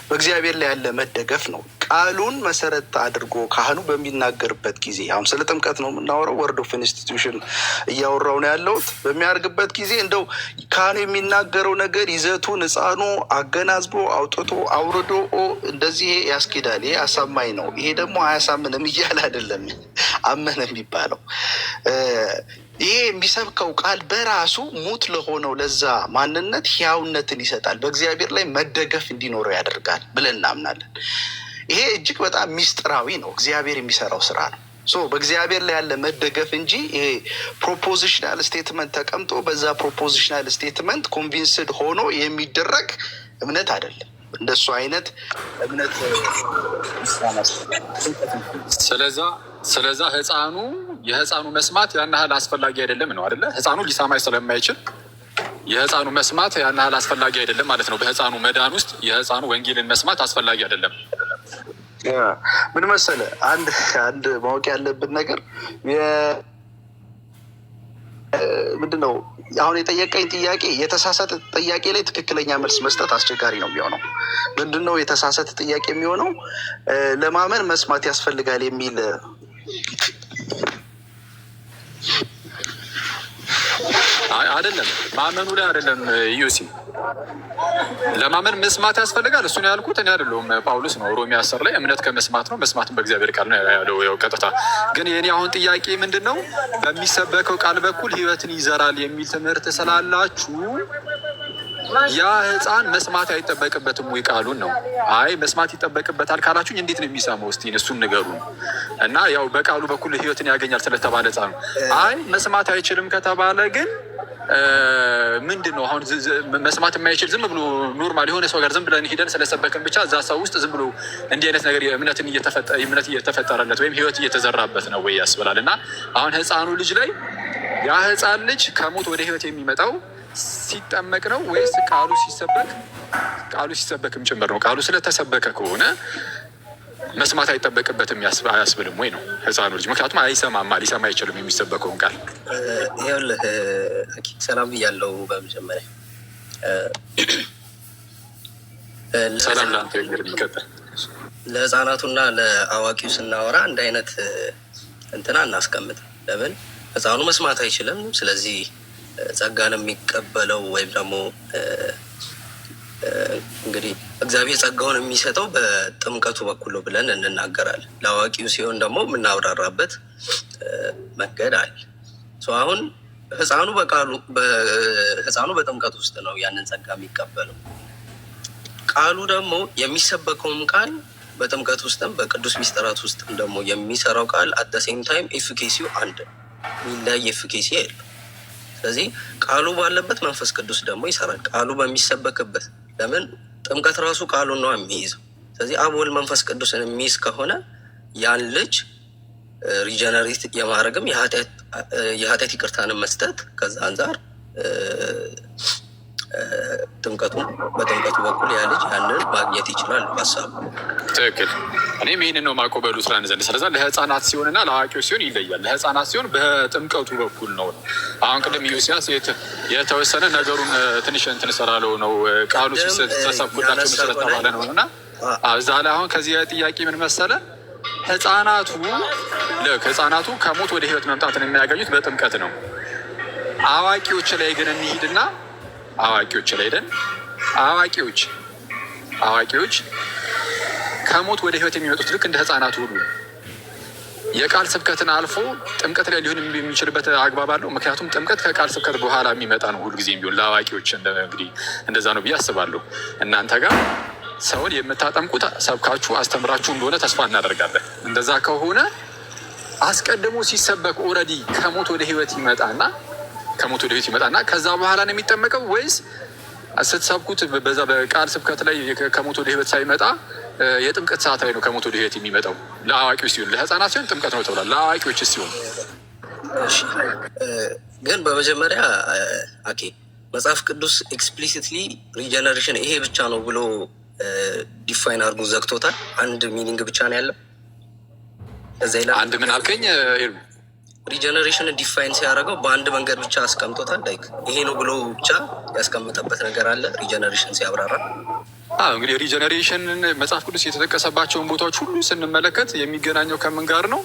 በእግዚአብሔር ላይ ያለ መደገፍ ነው። ቃሉን መሰረት አድርጎ ካህኑ በሚናገርበት ጊዜ አሁን ስለ ጥምቀት ነው የምናወራው፣ ወርድ ኦፍ ኢንስቲትዩሽን እያወራው ነው ያለሁት። በሚያደርግበት ጊዜ እንደው ካህኑ የሚናገረው ነገር ይዘቱን ሕፃኑ አገናዝቦ አውጥቶ አውርዶ እንደዚህ ያስኬዳል፣ ይሄ አሳማኝ ነው፣ ይሄ ደግሞ አያሳምንም እያለ አይደለም አመነ የሚባለው። ይሄ የሚሰብከው ቃል በራሱ ሙት ለሆነው ለዛ ማንነት ሕያውነትን ይሰጣል፣ በእግዚአብሔር ላይ መደገፍ እንዲኖረው ያደርጋል ብለን እናምናለን። ይሄ እጅግ በጣም ሚስጥራዊ ነው፣ እግዚአብሔር የሚሰራው ስራ ነው። በእግዚአብሔር ላይ ያለ መደገፍ እንጂ ይሄ ፕሮፖዚሽናል ስቴትመንት ተቀምጦ በዛ ፕሮፖዚሽናል ስቴትመንት ኮንቪንስድ ሆኖ የሚደረግ እምነት አይደለም። እንደሱ አይነት እምነት ስለዛ የህፃኑ መስማት ያን ያህል አስፈላጊ አይደለም ነው አይደለ? ህፃኑ ሊሰማኝ ስለማይችል የህፃኑ መስማት ያን ያህል አስፈላጊ አይደለም ማለት ነው። በህፃኑ መዳን ውስጥ የህፃኑ ወንጌልን መስማት አስፈላጊ አይደለም። ምን መሰለ፣ አንድ ማወቅ ያለብን ነገር ምንድነው? አሁን የጠየቀኝ ጥያቄ የተሳሳተ ጥያቄ ላይ ትክክለኛ መልስ መስጠት አስቸጋሪ ነው የሚሆነው። ምንድነው የተሳሳተ ጥያቄ የሚሆነው? ለማመን መስማት ያስፈልጋል የሚል አይደለም። ማመኑ ላይ አይደለም ዩሲ ለማመን መስማት ያስፈልጋል። እሱን ያልኩት እኔ አይደለሁም፣ ጳውሎስ ነው። ሮሜ 10 ላይ እምነት ከመስማት ነው፣ መስማትም በእግዚአብሔር ቃል ነው ያለው። ያው ቀጥታ ግን የኔ አሁን ጥያቄ ምንድን ነው? በሚሰበከው ቃል በኩል ህይወትን ይዘራል የሚል ትምህርት ስላላችሁ ያ ህፃን መስማት አይጠበቅበትም ወይ ቃሉን ነው? አይ መስማት ይጠበቅበታል ካላችሁኝ እንዴት ነው የሚሰማው? እስቲ እሱን ንገሩን። እና ያው በቃሉ በኩል ህይወትን ያገኛል ስለተባለ ህፃኑ አይ መስማት አይችልም ከተባለ ግን ምንድን ነው አሁን መስማት የማይችል ዝም ብሎ ኖርማል የሆነ ሰው ጋር ዝም ብለን ሄደን ስለሰበክን ብቻ እዛ ሰው ውስጥ ዝም ብሎ እንዲህ አይነት ነገር እምነት እየተፈጠረለት ወይም ህይወት እየተዘራበት ነው ወይ ያስብላል። እና አሁን ህፃኑ ልጅ ላይ ያ ህፃን ልጅ ከሞት ወደ ህይወት የሚመጣው ሲጠመቅ ነው ወይስ ቃሉ ሲሰበክም ጭምር ነው? ቃሉ ስለተሰበከ ከሆነ መስማት አይጠበቅበትም አያስብልም ወይ ነው ህፃኑ ልጅ? ምክንያቱም አይሰማማ፣ ሊሰማ አይችልም የሚሰበከውን ቃል። ይኸውልህ ሰላም ብያለሁ። በመጀመሪያ ሰላም ለአንተ የሚቀጥል ለህፃናቱና ለአዋቂው ስናወራ አንድ አይነት እንትና እናስቀምጥ። ለምን ህፃኑ መስማት አይችልም፣ ስለዚህ ጸጋን የሚቀበለው ወይም ደግሞ እንግዲህ እግዚአብሔር ጸጋውን የሚሰጠው በጥምቀቱ በኩል ነው ብለን እንናገራለን። ለአዋቂው ሲሆን ደግሞ የምናብራራበት መንገድ አለ። አሁን ህፃኑ በጥምቀት ውስጥ ነው ያንን ጸጋ የሚቀበለው። ቃሉ ደግሞ የሚሰበከውም ቃል በጥምቀት ውስጥም በቅዱስ ሚስጥራት ውስጥም ደግሞ የሚሰራው ቃል አት ዘ ሴም ታይም ኤፊኬሲው አንድ የሚለያይ ኤፊኬሲ የለም። ስለዚህ ቃሉ ባለበት መንፈስ ቅዱስ ደግሞ ይሰራል። ቃሉ በሚሰበክበት ለምን ጥምቀት ራሱ ቃሉን ነው የሚይዘው። ስለዚህ አብ ወልድ መንፈስ ቅዱስን የሚይዝ ከሆነ ያን ልጅ ሪጀነሬት የማድረግም የኃጢአት ይቅርታንን መስጠት ከዛ አንጻር በጥምቀቱ በኩል ያ ልጅ ያንን ማግኘት ይችላል ሀሳቡ። ትክክል። እኔም ይህንን ነው ማቆ በሉ ስላን ዘንድ። ስለዛ ለህፃናት ሲሆንና ለአዋቂዎች ሲሆን ይለያል። ለህፃናት ሲሆን በጥምቀቱ በኩል ነው። አሁን ቅድም ዩሲያስ የተወሰነ ነገሩን ትንሽ እንትን ስላለው ነው ቃሉ ተሰብኩላቸው ስለተባለ ነው። እና እዛ ላይ አሁን ከዚህ ጥያቄ ምን መሰለ፣ ህፃናቱ ከሞት ወደ ህይወት መምጣትን የሚያገኙት በጥምቀት ነው። አዋቂዎች ላይ ግን እንሂድና አዋቂዎች ከሞት ወደ ህይወት የሚመጡት ልክ እንደ ህፃናቱ ሁሉ የቃል ስብከትን አልፎ ጥምቀት ላይ ሊሆን የሚችልበት አግባብ አለው። ምክንያቱም ጥምቀት ከቃል ስብከት በኋላ የሚመጣ ነው ሁልጊዜም ቢሆን ለአዋቂዎች እንግዲህ እንደዛ ነው ብዬ አስባለሁ። እናንተ ጋር ሰውን የምታጠምቁት ሰብካችሁ አስተምራችሁ እንደሆነ ተስፋ እናደርጋለን። እንደዛ ከሆነ አስቀድሞ ሲሰበክ ኦልሬዲ ከሞት ወደ ህይወት ይመጣና ከዛ በኋላ ነው የሚጠመቀው ወይስ ስትሰብኩት በዛ በቃል ስብከት ላይ ከሞት ወደ ህይወት ሳይመጣ የጥምቀት ሰዓት ላይ ነው ከሞት ወደ ህይወት የሚመጣው? ለአዋቂዎች ሲሆን፣ ለህፃናት ሲሆን ጥምቀት ነው ተብሏል። ለአዋቂዎች ሲሆን ግን በመጀመሪያ መጽሐፍ ቅዱስ ኤክስፕሊሲትሊ ሪጀነሬሽን ይሄ ብቻ ነው ብሎ ዲፋይን አድርጎ ዘግቶታል። አንድ ሚኒንግ ብቻ ነው ያለው። እዛ ይላል። አንድ ምን አልከኝ? ሪጀነሬሽን ዲፋይን ሲያደርገው በአንድ መንገድ ብቻ አስቀምጦታል። ላይክ ይሄ ነው ብሎ ብቻ ያስቀምጠበት ነገር አለ ሪጀነሬሽን ሲያብራራ። እንግዲህ ሪጀነሬሽንን መጽሐፍ ቅዱስ የተጠቀሰባቸውን ቦታዎች ሁሉ ስንመለከት የሚገናኘው ከምን ጋር ነው?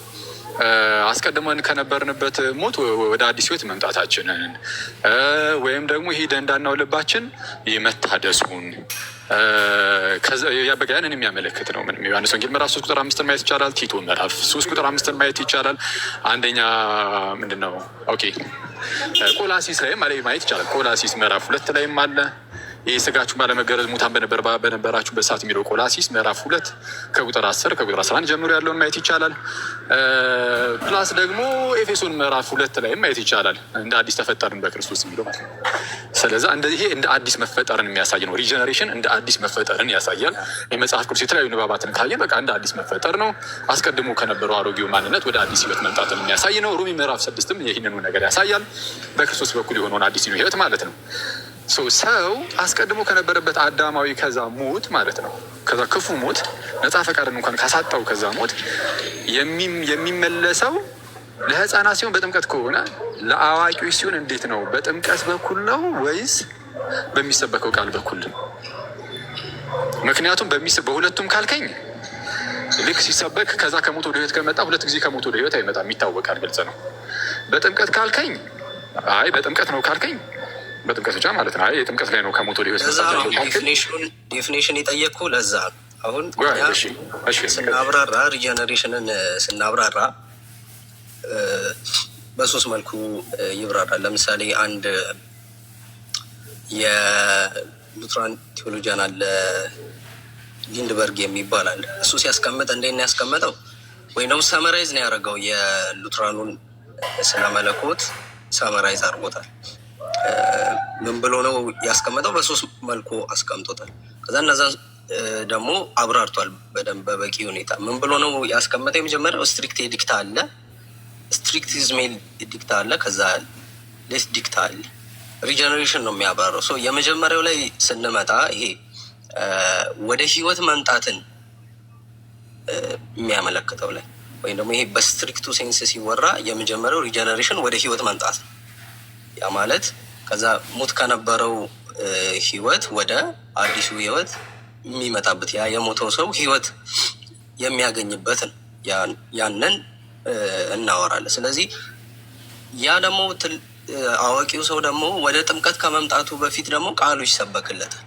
አስቀድመን ከነበርንበት ሞት ወደ አዲስ ሕይወት መምጣታችንን ወይም ደግሞ ይሄ ደንዳናው ልባችን የመታደሱን ያንን የሚያመለክት ነው። ምንም ዮሐንስ ወንጌል ምዕራፍ 3 ቁጥር 5 ማየት ይቻላል። ቲቶ ምዕራፍ 3 ቁጥር 5 ማየት ይቻላል። አንደኛ ምንድን ነው? ኦኬ ቆላሲስ ላይም ማየት ይቻላል። ቆላሲስ ምዕራፍ 2 ላይም አለ። ይህ ስጋችሁ ባለመገረዝ ሙታን በነበራችሁበት ሰዓት የሚለው ቆላሲስ ምዕራፍ 2 ከቁጥር 10 ከቁጥር 11 ጀምሮ ያለውን ማየት ይቻላል። ፕላስ ደግሞ ኤፌሶን ምዕራፍ 2 ላይም ማየት ይቻላል። እንደ አዲስ ተፈጠርን በክርስቶስ የሚለው ማለት ነው። ስለዛ ይሄ እንደ አዲስ መፈጠርን የሚያሳይ ነው። ሪጀነሬሽን እንደ አዲስ መፈጠርን ያሳያል። የመጽሐፍ ቅዱስ የተለያዩ ንባባትን ካየን በቃ እንደ አዲስ መፈጠር ነው። አስቀድሞ ከነበረው አሮጌው ማንነት ወደ አዲስ ሕይወት መምጣትን የሚያሳይ ነው። ሮሜ ምዕራፍ 6ም ይህንኑ ነገር ያሳያል። በክርስቶስ በኩል የሆነውን አዲስ ሕይወት ማለት ነው። ሰው አስቀድሞ ከነበረበት አዳማዊ ከዛ ሞት ማለት ነው፣ ከዛ ክፉ ሞት ነፃ ፈቃድን እንኳን ካሳጣው ከዛ ሞት የሚመለሰው ለሕፃናት ሲሆን በጥምቀት ከሆነ ለአዋቂዎች ሲሆን እንዴት ነው? በጥምቀት በኩል ነው ወይስ በሚሰበከው ቃል በኩል? ምክንያቱም በሁለቱም ካልከኝ ልክ ሲሰበክ ከዛ ከሞት ወደ ሕይወት ከመጣ 2 ጊዜ ከሞት ወደ ሕይወት አይመጣም፣ ይታወቃል፣ ግልጽ ነው። በጥምቀት ካልከኝ አይ በጥምቀት ነው ካልከኝ በጥምቀት ብቻ ማለት ነው። የጥምቀት ላይ ነው ከሞት ወደ ሕይወት ዴፊኔሽን የጠየቅኩ ለዛ አሁን ስናብራራ ሪጀነሬሽንን ስናብራራ በ3 መልኩ ይብራራል። ለምሳሌ አንድ የሉትራን ቴዎሎጂያን አለ ሊንድበርግ የሚባል አለ። እሱ ሲያስቀምጥ እንዴት ነው ያስቀመጠው? ወይም ደግሞ ሰመራይዝ ነው ያደረገው የሉትራኑን ስነ መለኮት ሰመራይዝ አድርጎታል። ምን ብሎ ነው ያስቀመጠው? በ3 መልኩ አስቀምጦታል። ከዛ እነዛ ደግሞ አብራርቷል በደንብ በበቂ ሁኔታ። ምን ብሎ ነው ያስቀመጠው? የመጀመሪያው ስትሪክት ዲክታ አለ፣ ስትሪክቲዝም ዲክታ አለ፣ ከዛ ሌስ ዲክታ አለ። ሪጀነሬሽን ነው የሚያብራራው። የመጀመሪያው ላይ ስንመጣ ይሄ ወደ ሕይወት መምጣትን የሚያመለክተው ላይ ወይም ደግሞ ይሄ በስትሪክቱ ሴንስ ሲወራ የመጀመሪያው ሪጀነሬሽን ወደ ሕይወት መምጣት ነው። ያ ማለት ከዛ ሞት ከነበረው ሕይወት ወደ አዲሱ ሕይወት የሚመጣበት ያ የሞተው ሰው ሕይወት የሚያገኝበትን ያንን እናወራለን። ስለዚህ ያ ደግሞ አዋቂው ሰው ደግሞ ወደ ጥምቀት ከመምጣቱ በፊት ደግሞ ቃሉ ይሰበክለታል።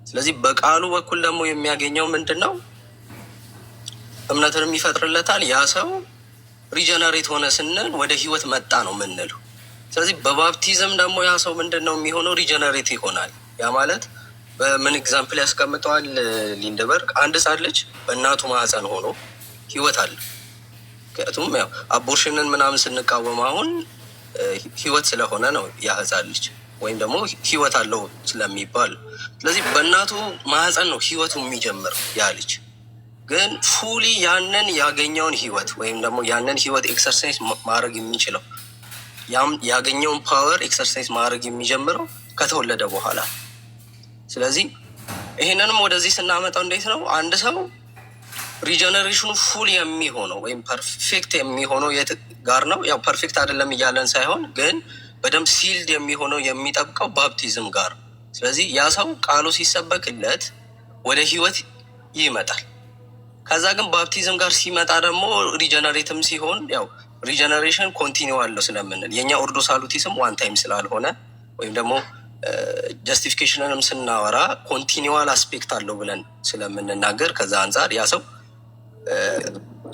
ስለዚህ በቃሉ በኩል ደግሞ የሚያገኘው ምንድን ነው? እምነትንም ይፈጥርለታል። ያ ሰው ሪጀነሬት ሆነ ስንል ወደ ሕይወት መጣ ነው ምንለው። ስለዚህ በባፕቲዝም ደግሞ ያ ሰው ምንድን ነው የሚሆነው? ሪጀነሬት ይሆናል። ያ ማለት በምን ኤግዛምፕል ያስቀምጠዋል ሊንድበርግ? አንድ ሕፃን ልጅ በእናቱ ማህፀን ሆኖ ሕይወት አለ። ምክንያቱም ያው አቦርሽንን ምናምን ስንቃወም አሁን ሕይወት ስለሆነ ነው ያ ሕፃን ልጅ ወይም ደግሞ ሕይወት አለው ስለሚባል። ስለዚህ በእናቱ ማህፀን ነው ሕይወቱ የሚጀምር ያ ልጅ። ግን ፉሊ ያንን ያገኘውን ሕይወት ወይም ደግሞ ያንን ሕይወት ኤክሰርሳይዝ ማድረግ የሚችለው ያገኘውን ፓወር ኤክሰርሳይዝ ማድረግ የሚጀምረው ከተወለደ በኋላ። ስለዚህ ይሄንንም ወደዚህ ስናመጣው እንዴት ነው አንድ ሰው ሪጀነሬሽኑ ፉል የሚሆነው ወይም ፐርፌክት የሚሆነው የት ጋር ነው? ያው ፐርፌክት አይደለም እያለን ሳይሆን ግን በደንብ ሲልድ የሚሆነው የሚጠብቀው ባፕቲዝም ጋር። ስለዚህ ያ ሰው ቃሉ ሲሰበክለት ወደ ሕይወት ይመጣል። ከዛ ግን ባፕቲዝም ጋር ሲመጣ ደግሞ ሪጀነሬትም ሲሆን ያው ሪጀነሬሽን ኮንቲኒው አለው ስለምንል የእኛ ኦርዶ ሳሉቲስም ዋን ታይም ስላልሆነ ወይም ደግሞ ጀስቲፊኬሽንንም ስናወራ ኮንቲኒዋል አስፔክት አለው ብለን ስለምንናገር ከዛ አንጻር ያ ሰው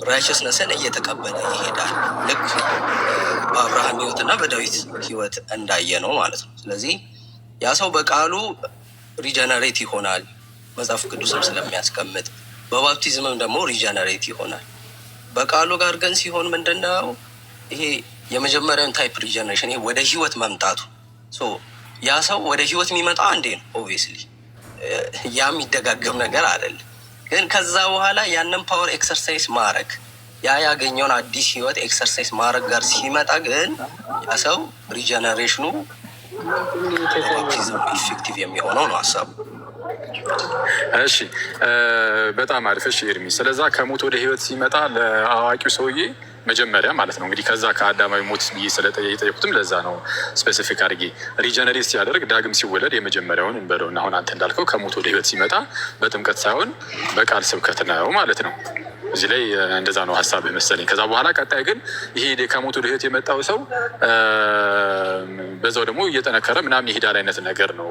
ራይቸስነስን እየተቀበለ ይሄዳል። ልክ በአብርሃም ሕይወትና በዳዊት ሕይወት እንዳየ ነው ማለት ነው። ስለዚህ ያ ሰው በቃሉ ሪጀነሬት ይሆናል መጽሐፍ ቅዱስም ስለሚያስቀምጥ፣ በባፕቲዝምም ደግሞ ሪጀነሬት ይሆናል። በቃሉ ጋር ግን ሲሆን ምንድነው ይሄ የመጀመሪያውን ታይፕ ሪጀነሬሽን ይሄ ወደ ሕይወት መምጣቱ። ያ ሰው ወደ ሕይወት የሚመጣ አንዴ ነው ኦብቪየስሊ፣ ያ የሚደጋገም ነገር አይደለም። ግን ከዛ በኋላ ያንን ፓወር ኤክሰርሳይዝ ማድረግ ያ ያገኘውን አዲስ ሕይወት ኤክሰርሳይዝ ማድረግ ጋር ሲመጣ ግን ያ ሰው ሪጀነሬሽኑ ባፕቲዝም ኢፌክቲቭ የሚሆነው ነው ሀሳቡ። እሺ በጣም አሪፍ። እሺ ኤርሚ፣ ስለዛ ከሞት ወደ ህይወት ሲመጣ ለአዋቂው ሰውዬ መጀመሪያ ማለት ነው እንግዲህ ከዛ ከአዳማዊ ሞት ብዬ ስለጠየቁትም ለዛ ነው ስፔሲፊክ አድርጌ ሪጀነሬት ሲያደርግ ዳግም ሲወለድ የመጀመሪያውን እንበለውና አሁን አንተ እንዳልከው ከሞት ወደ ህይወት ሲመጣ በጥምቀት ሳይሆን በቃል ስብከት ነው ማለት ነው። እዚህ ላይ እንደዛ ነው ሀሳብ መሰለኝ። ከዛ በኋላ ቀጣይ ግን ይሄ ከሞት ወደ ህይወት የመጣው ሰው በዛው ደግሞ እየጠነከረ ምናምን ይሄዳል አይነት ነገር ነው።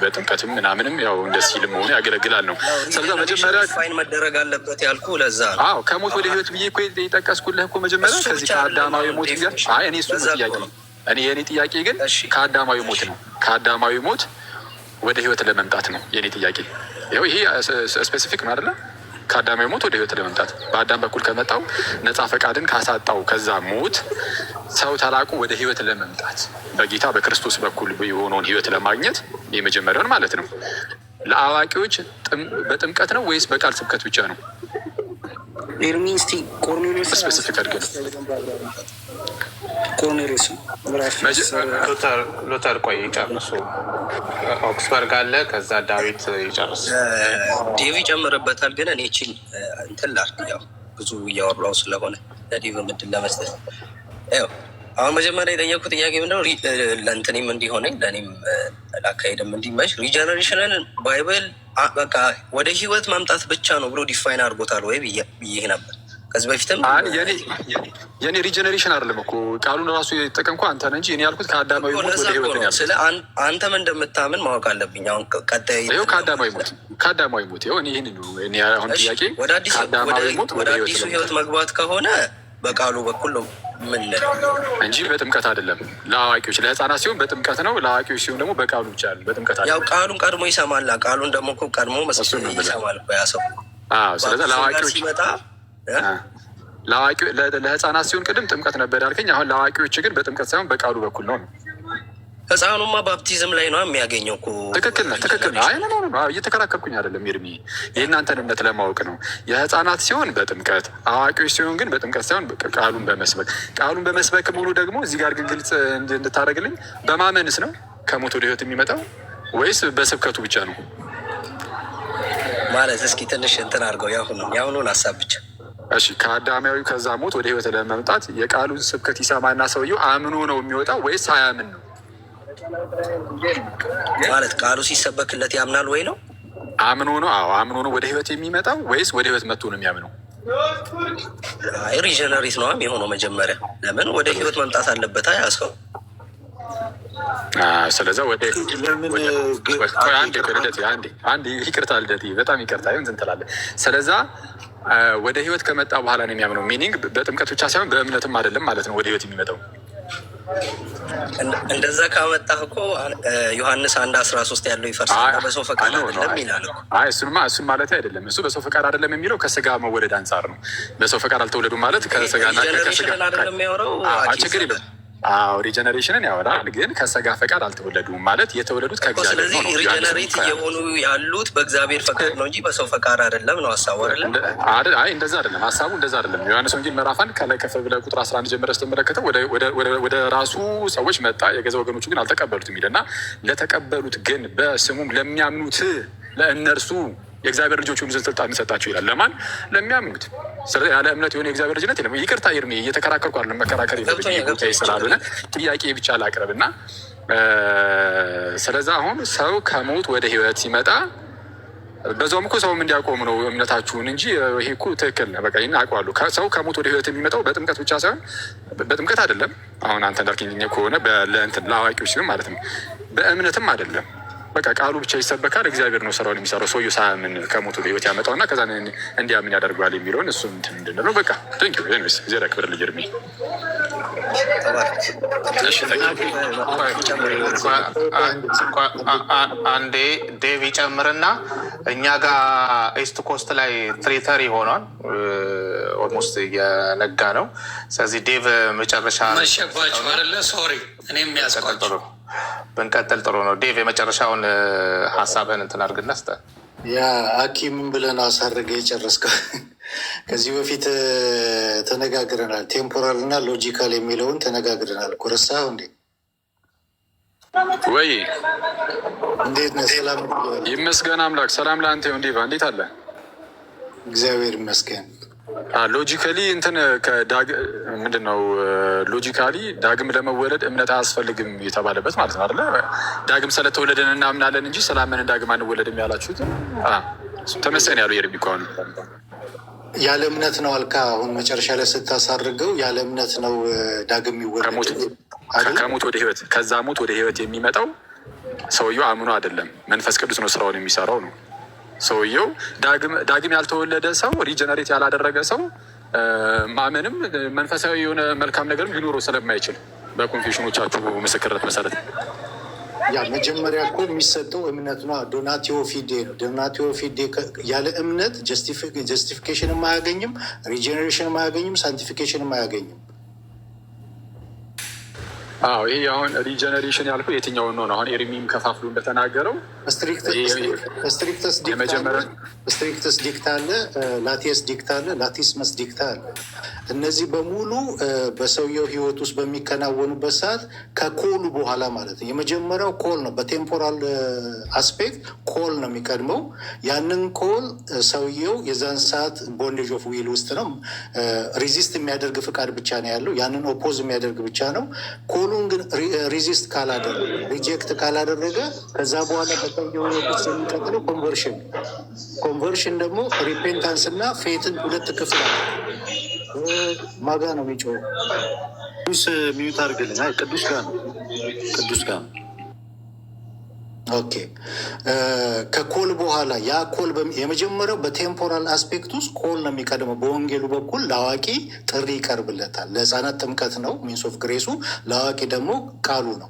በጥምቀትም ምናምንም ያው እንደ ሲልም ሆነ ያገለግላል ነው። ስለዛ መጀመሪያ ፋይን መደረግ አለበት ያልኩ ለዛ ነው። አዎ ከሞት ወደ ህይወት ብዬ እኮ የጠቀስኩልህ እኮ መጀመሪያ ከዚህ ከአዳማዊ ሞት ጋር እኔ እሱ ጥያቄ የኔ ጥያቄ ግን ከአዳማዊ ሞት ነው። ከአዳማዊ ሞት ወደ ህይወት ለመምጣት ነው የኔ ጥያቄ። ይኸው ይሄ ስፔሲፊክ ነው አይደለ? ከአዳማዊ ሞት ወደ ህይወት ለመምጣት በአዳም በኩል ከመጣው ነፃ ፈቃድን ካሳጣው ከዛ ሞት ሰው ተላቁ ወደ ህይወት ለመምጣት በጌታ በክርስቶስ በኩል የሆነውን ህይወት ለማግኘት የመጀመሪያውን ማለት ነው። ለአዋቂዎች በጥምቀት ነው ወይስ በቃል ስብከት ብቻ ነው? ኤርሚንስቲ ቆርኔሌዎስ ስፔሲፊክ አድርገን ቆርኔሌዎስ ሉተር ቆይ ይጨርሱ። ኦክስበርግ አለ፣ ከዛ ዳዊት ይጨርስ። ዴቪ ጨምርበታል። ግን እኔ ችል እንትን ላድርግ፣ ያው ብዙ እያወራው ስለሆነ ለዴቭ ምድል ለመስጠት ያው አሁን መጀመሪያ የጠየቁ ጥያቄ ምንድነው ለእንትኔም እንዲሆነኝ ለእኔም ላካሄድም እንዲመች ሪጀነሬሽንን ባይብል በቃ ወደ ህይወት ማምጣት ብቻ ነው ብሎ ዲፋይን አድርጎታል ወይ ብዬ ነበር ከዚህ በፊትም። የኔ ሪጀነሬሽን አይደለም እኮ ቃሉን ራሱ የጠቀምኩ አንተ ነህ እንጂ እኔ ያልኩት ከአዳማዊ ሞት ወደ ህይወት ነው። ስለ አንተም እንደምታምን ማወቅ አለብኝ። አሁን ቀጣይ ይኸው ከአዳማዊ ሞት ይኸው ይህን አሁን ጥያቄ ወደ አዲሱ ህይወት መግባት ከሆነ በቃሉ በኩል ነው ምንለው እንጂ በጥምቀት አይደለም። ለአዋቂዎች ለህፃናት ሲሆን በጥምቀት ነው፣ ለአዋቂዎች ሲሆን ደግሞ በቃሉ ብቻ ነው። በጥምቀት አይደለም። ያው ቃሉን ቀድሞ ይሰማል። ቃሉን ደግሞ እኮ ቀድሞ ይሰማል እኮ ያ ሰው። ስለዚ ለአዋቂዎች ሲመጣ ለህፃናት ሲሆን ቅድም ጥምቀት ነበር ያልከኝ። አሁን ለአዋቂዎች ግን በጥምቀት ሳይሆን በቃሉ በኩል ነው። ህፃኑማ ባፕቲዝም ላይ ነው የሚያገኘው እኮ። ትክክል ነው። አይ እየተከራከርኩኝ አይደለም ኤርሚ፣ የእናንተን እምነት ለማወቅ ነው። የህፃናት ሲሆን በጥምቀት አዋቂዎች ሲሆን ግን በጥምቀት ሳይሆን ቃሉን በመስበክ ሙሉ ደግሞ እዚህ ጋር ግን ግልጽ እንድታደርግልኝ በማመንስ ነው ከሞት ወደ ህይወት የሚመጣው ወይስ በስብከቱ ብቻ ነው ማለት? እስኪ ትንሽ እንትን አድርገው የአሁኑን ሀሳብ ብቻ። እሺ ከአዳማዊ ከዛ ሞት ወደ ህይወት ለመምጣት የቃሉን ስብከት ይሰማና ሰውየው አምኖ ነው የሚወጣው ወይስ አያምን ነው ማለት? ቃሉ ሲሰበክለት ያምናል ወይ ነው? አምኖ ነው። አዎ አምኖ ነው ወደ ህይወት የሚመጣው ወይስ ወደ ህይወት መጥቶ ነው የሚያምነው? ሪጀነሬት ነው የሆነው መጀመሪያ። ለምን ወደ ህይወት መምጣት አለበት ያ ሰው። ስለዛ አንድ ይቅርታ ልደት፣ በጣም ይቅርታ እንትን ትላለህ። ስለዛ ወደ ህይወት ከመጣ በኋላ ነው የሚያምነው። ሚኒንግ በጥምቀት ብቻ ሳይሆን በእምነትም አይደለም ማለት ነው ወደ ህይወት የሚመጣው። እንደዛ ካመጣህ እኮ ዮሐንስ 1:13 ያለው ይፈርሳል። በሰው ፈቃድ አይደለም ይላል። እሱን ማለት አይደለም። እሱ በሰው ፈቃድ አይደለም የሚለው ከስጋ መወለድ አንጻር ነው። በሰው ፈቃድ አልተወለዱም ማለት ከስጋና አይደለም የሚያወራው። ችግር የለም። ሪጀነሬሽንን ያወራል፣ ግን ከስጋ ፈቃድ አልተወለዱም ማለት የተወለዱት ከእግዚአብሔር ነው። ስለዚህ ሪጀነሬት እየሆኑ ያሉት በእግዚአብሔር ፈቃድ ነው እንጂ በሰው ፈቃድ አይደለም ነው ሀሳቡ አይደለም? አይ እንደዛ አይደለም ሀሳቡ፣ እንደዛ አይደለም። ዮሐንስ ወንጌል ምዕራፍ 1 ከላይ ከፍ ብለህ ቁጥር 11 ጀምረህ ስትመለከተው ወደ ራሱ ሰዎች መጣ፣ የገዛ ወገኖቹ ግን አልተቀበሉትም ይልና ለተቀበሉት ግን በስሙም ለሚያምኑት ለእነርሱ የእግዚአብሔር ልጆች ሁሉ ስልጣን ሰጣቸው ይላል። ለማን? ለሚያምኑት። ያለ እምነት የሆነ የእግዚአብሔር ልጅነት የለም። ይቅርታ ኤርሚ፣ እየተከራከርኩ አይደለም፣ መከራከር ጉዳይ ስላልሆነ ጥያቄ ብቻ ላቅርብ እና ስለዛ አሁን ሰው ከሞት ወደ ህይወት ሲመጣ በዛውም እኮ ሰውም እንዲያቆም ነው እምነታችሁን እንጂ ይሄ እኮ ትክክል ነው። በቃ ይህን አውቀዋለሁ። ሰው ከሞት ወደ ህይወት የሚመጣው በጥምቀት ብቻ ሳይሆን በጥምቀት አይደለም። አሁን አንተ እንዳልከኝ ከሆነ ለአዋቂዎች ሲሆን ማለት ነው። በእምነትም አይደለም። በቃ ቃሉ ብቻ ይሰበካል። እግዚአብሔር ነው ስራውን የሚሰራው። ሰውዬው ሳያምን ከሞት ወደ ህይወት ያመጣውና ከዛ እንዲያምን ያደርገዋል የሚለውን እሱ እንትን ምንድን ነው። በቃ ቴንኪው ስ ዜር ያክብር ልጅ እርሜ አንዴ ዴቭ ይጨምርና እኛ ጋር ኢስት ኮስት ላይ ትሬተሪ ሆኗል። ኦልሞስት እየነጋ ነው። ስለዚህ ዴቭ መጨረሻ መሸባቸው አለ። ሶሪ እኔም ያስቋቸው ብንቀጥል ጥሩ ነው። ዴቭ የመጨረሻውን ሀሳብህን እንትን አድርግና ስጠ ያ ምን ብለን አሳርገ የጨረስከው ከዚህ በፊት ተነጋግረናል። ቴምፖራል እና ሎጂካል የሚለውን ተነጋግረናል። ኩረሳ እንዴ ወይ እንዴት ነህ? ሰላም ይመስገን አምላክ። ሰላም ለአንተ ይሁን። ዲቫ እንዴት አለ? እግዚአብሔር ይመስገን። ሎጂካሊ እንትን ምንድን ነው ሎጂካሊ ዳግም ለመወለድ እምነት አያስፈልግም የተባለበት ማለት ነው አይደለ? ዳግም ስለተወለድን እናምናለን እንጂ ስላመንን ዳግም አንወለድም ያላችሁት ተመሰን ያሉ የርቢ ከሆኑ ያለ እምነት ነው አልካ። አሁን መጨረሻ ላይ ስታሳርገው ያለ እምነት ነው ዳግም የሚወለድ ከሞት ወደ ህይወት፣ ከዛ ሞት ወደ ህይወት የሚመጣው ሰውየው አምኖ አይደለም፣ መንፈስ ቅዱስ ነው ስራውን የሚሰራው ነው። ሰውየው ዳግም ያልተወለደ ሰው፣ ሪጀነሬት ያላደረገ ሰው ማመንም መንፈሳዊ የሆነ መልካም ነገርም ሊኖረው ስለማይችል በኮንፌሽኖቻችሁ ምስክርነት መሰረት ያ መጀመሪያ እኮ የሚሰጠው እምነት ነው። ዶናቲዮ ፊዴ ነው። ዶናቲዮ ፊዴ ያለ እምነት ጀስቲፊኬሽንም አያገኝም፣ ሪጀኔሬሽንም አያገኝም፣ ሳንቲፊኬሽንም አያገኝም። አዎ ይሄ አሁን ሪጀነሬሽን ያልኩ የትኛውን ነው? አሁን ኤርሚም ከፋፍሉ እንደተናገረው ስትሪክተስ ዲክታ አለ፣ ላቲየስ ዲክታ አለ፣ ላቲስመስ ዲክታ አለ። እነዚህ በሙሉ በሰውየው ህይወት ውስጥ በሚከናወኑበት ሰዓት ከኮሉ በኋላ ማለት ነው። የመጀመሪያው ኮል ነው። በቴምፖራል አስፔክት ኮል ነው የሚቀድመው። ያንን ኮል ሰውየው የዛን ሰዓት ቦንዴጅ ኦፍ ዊል ውስጥ ነው። ሪዚስት የሚያደርግ ፍቃድ ብቻ ነው ያለው። ያንን ኦፖዝ የሚያደርግ ብቻ ነው። ኮሉን ግን ሪዚስት ካላደረገ፣ ሪጀክት ካላደረገ ከዛ በኋላ በሰውየው ውስጥ የሚቀጥለው ኮንቨርሽን። ኮንቨርሽን ደግሞ ሪፔንታንስ እና ፌትን ሁለት ክፍል አለ። ማጋ ነው የሚጮህ። ቅዱስ ሚዩት አድርግልን። ቅዱስ ጋር ነው፣ ቅዱስ ጋር ነው። ኦኬ ከኮል በኋላ ያ ኮል የመጀመሪያው በቴምፖራል አስፔክት ውስጥ ኮል ነው የሚቀድመው። በወንጌሉ በኩል ለአዋቂ ጥሪ ይቀርብለታል። ለህፃናት ጥምቀት ነው ሚንስ ኦፍ ግሬሱ፣ ለአዋቂ ደግሞ ቃሉ ነው።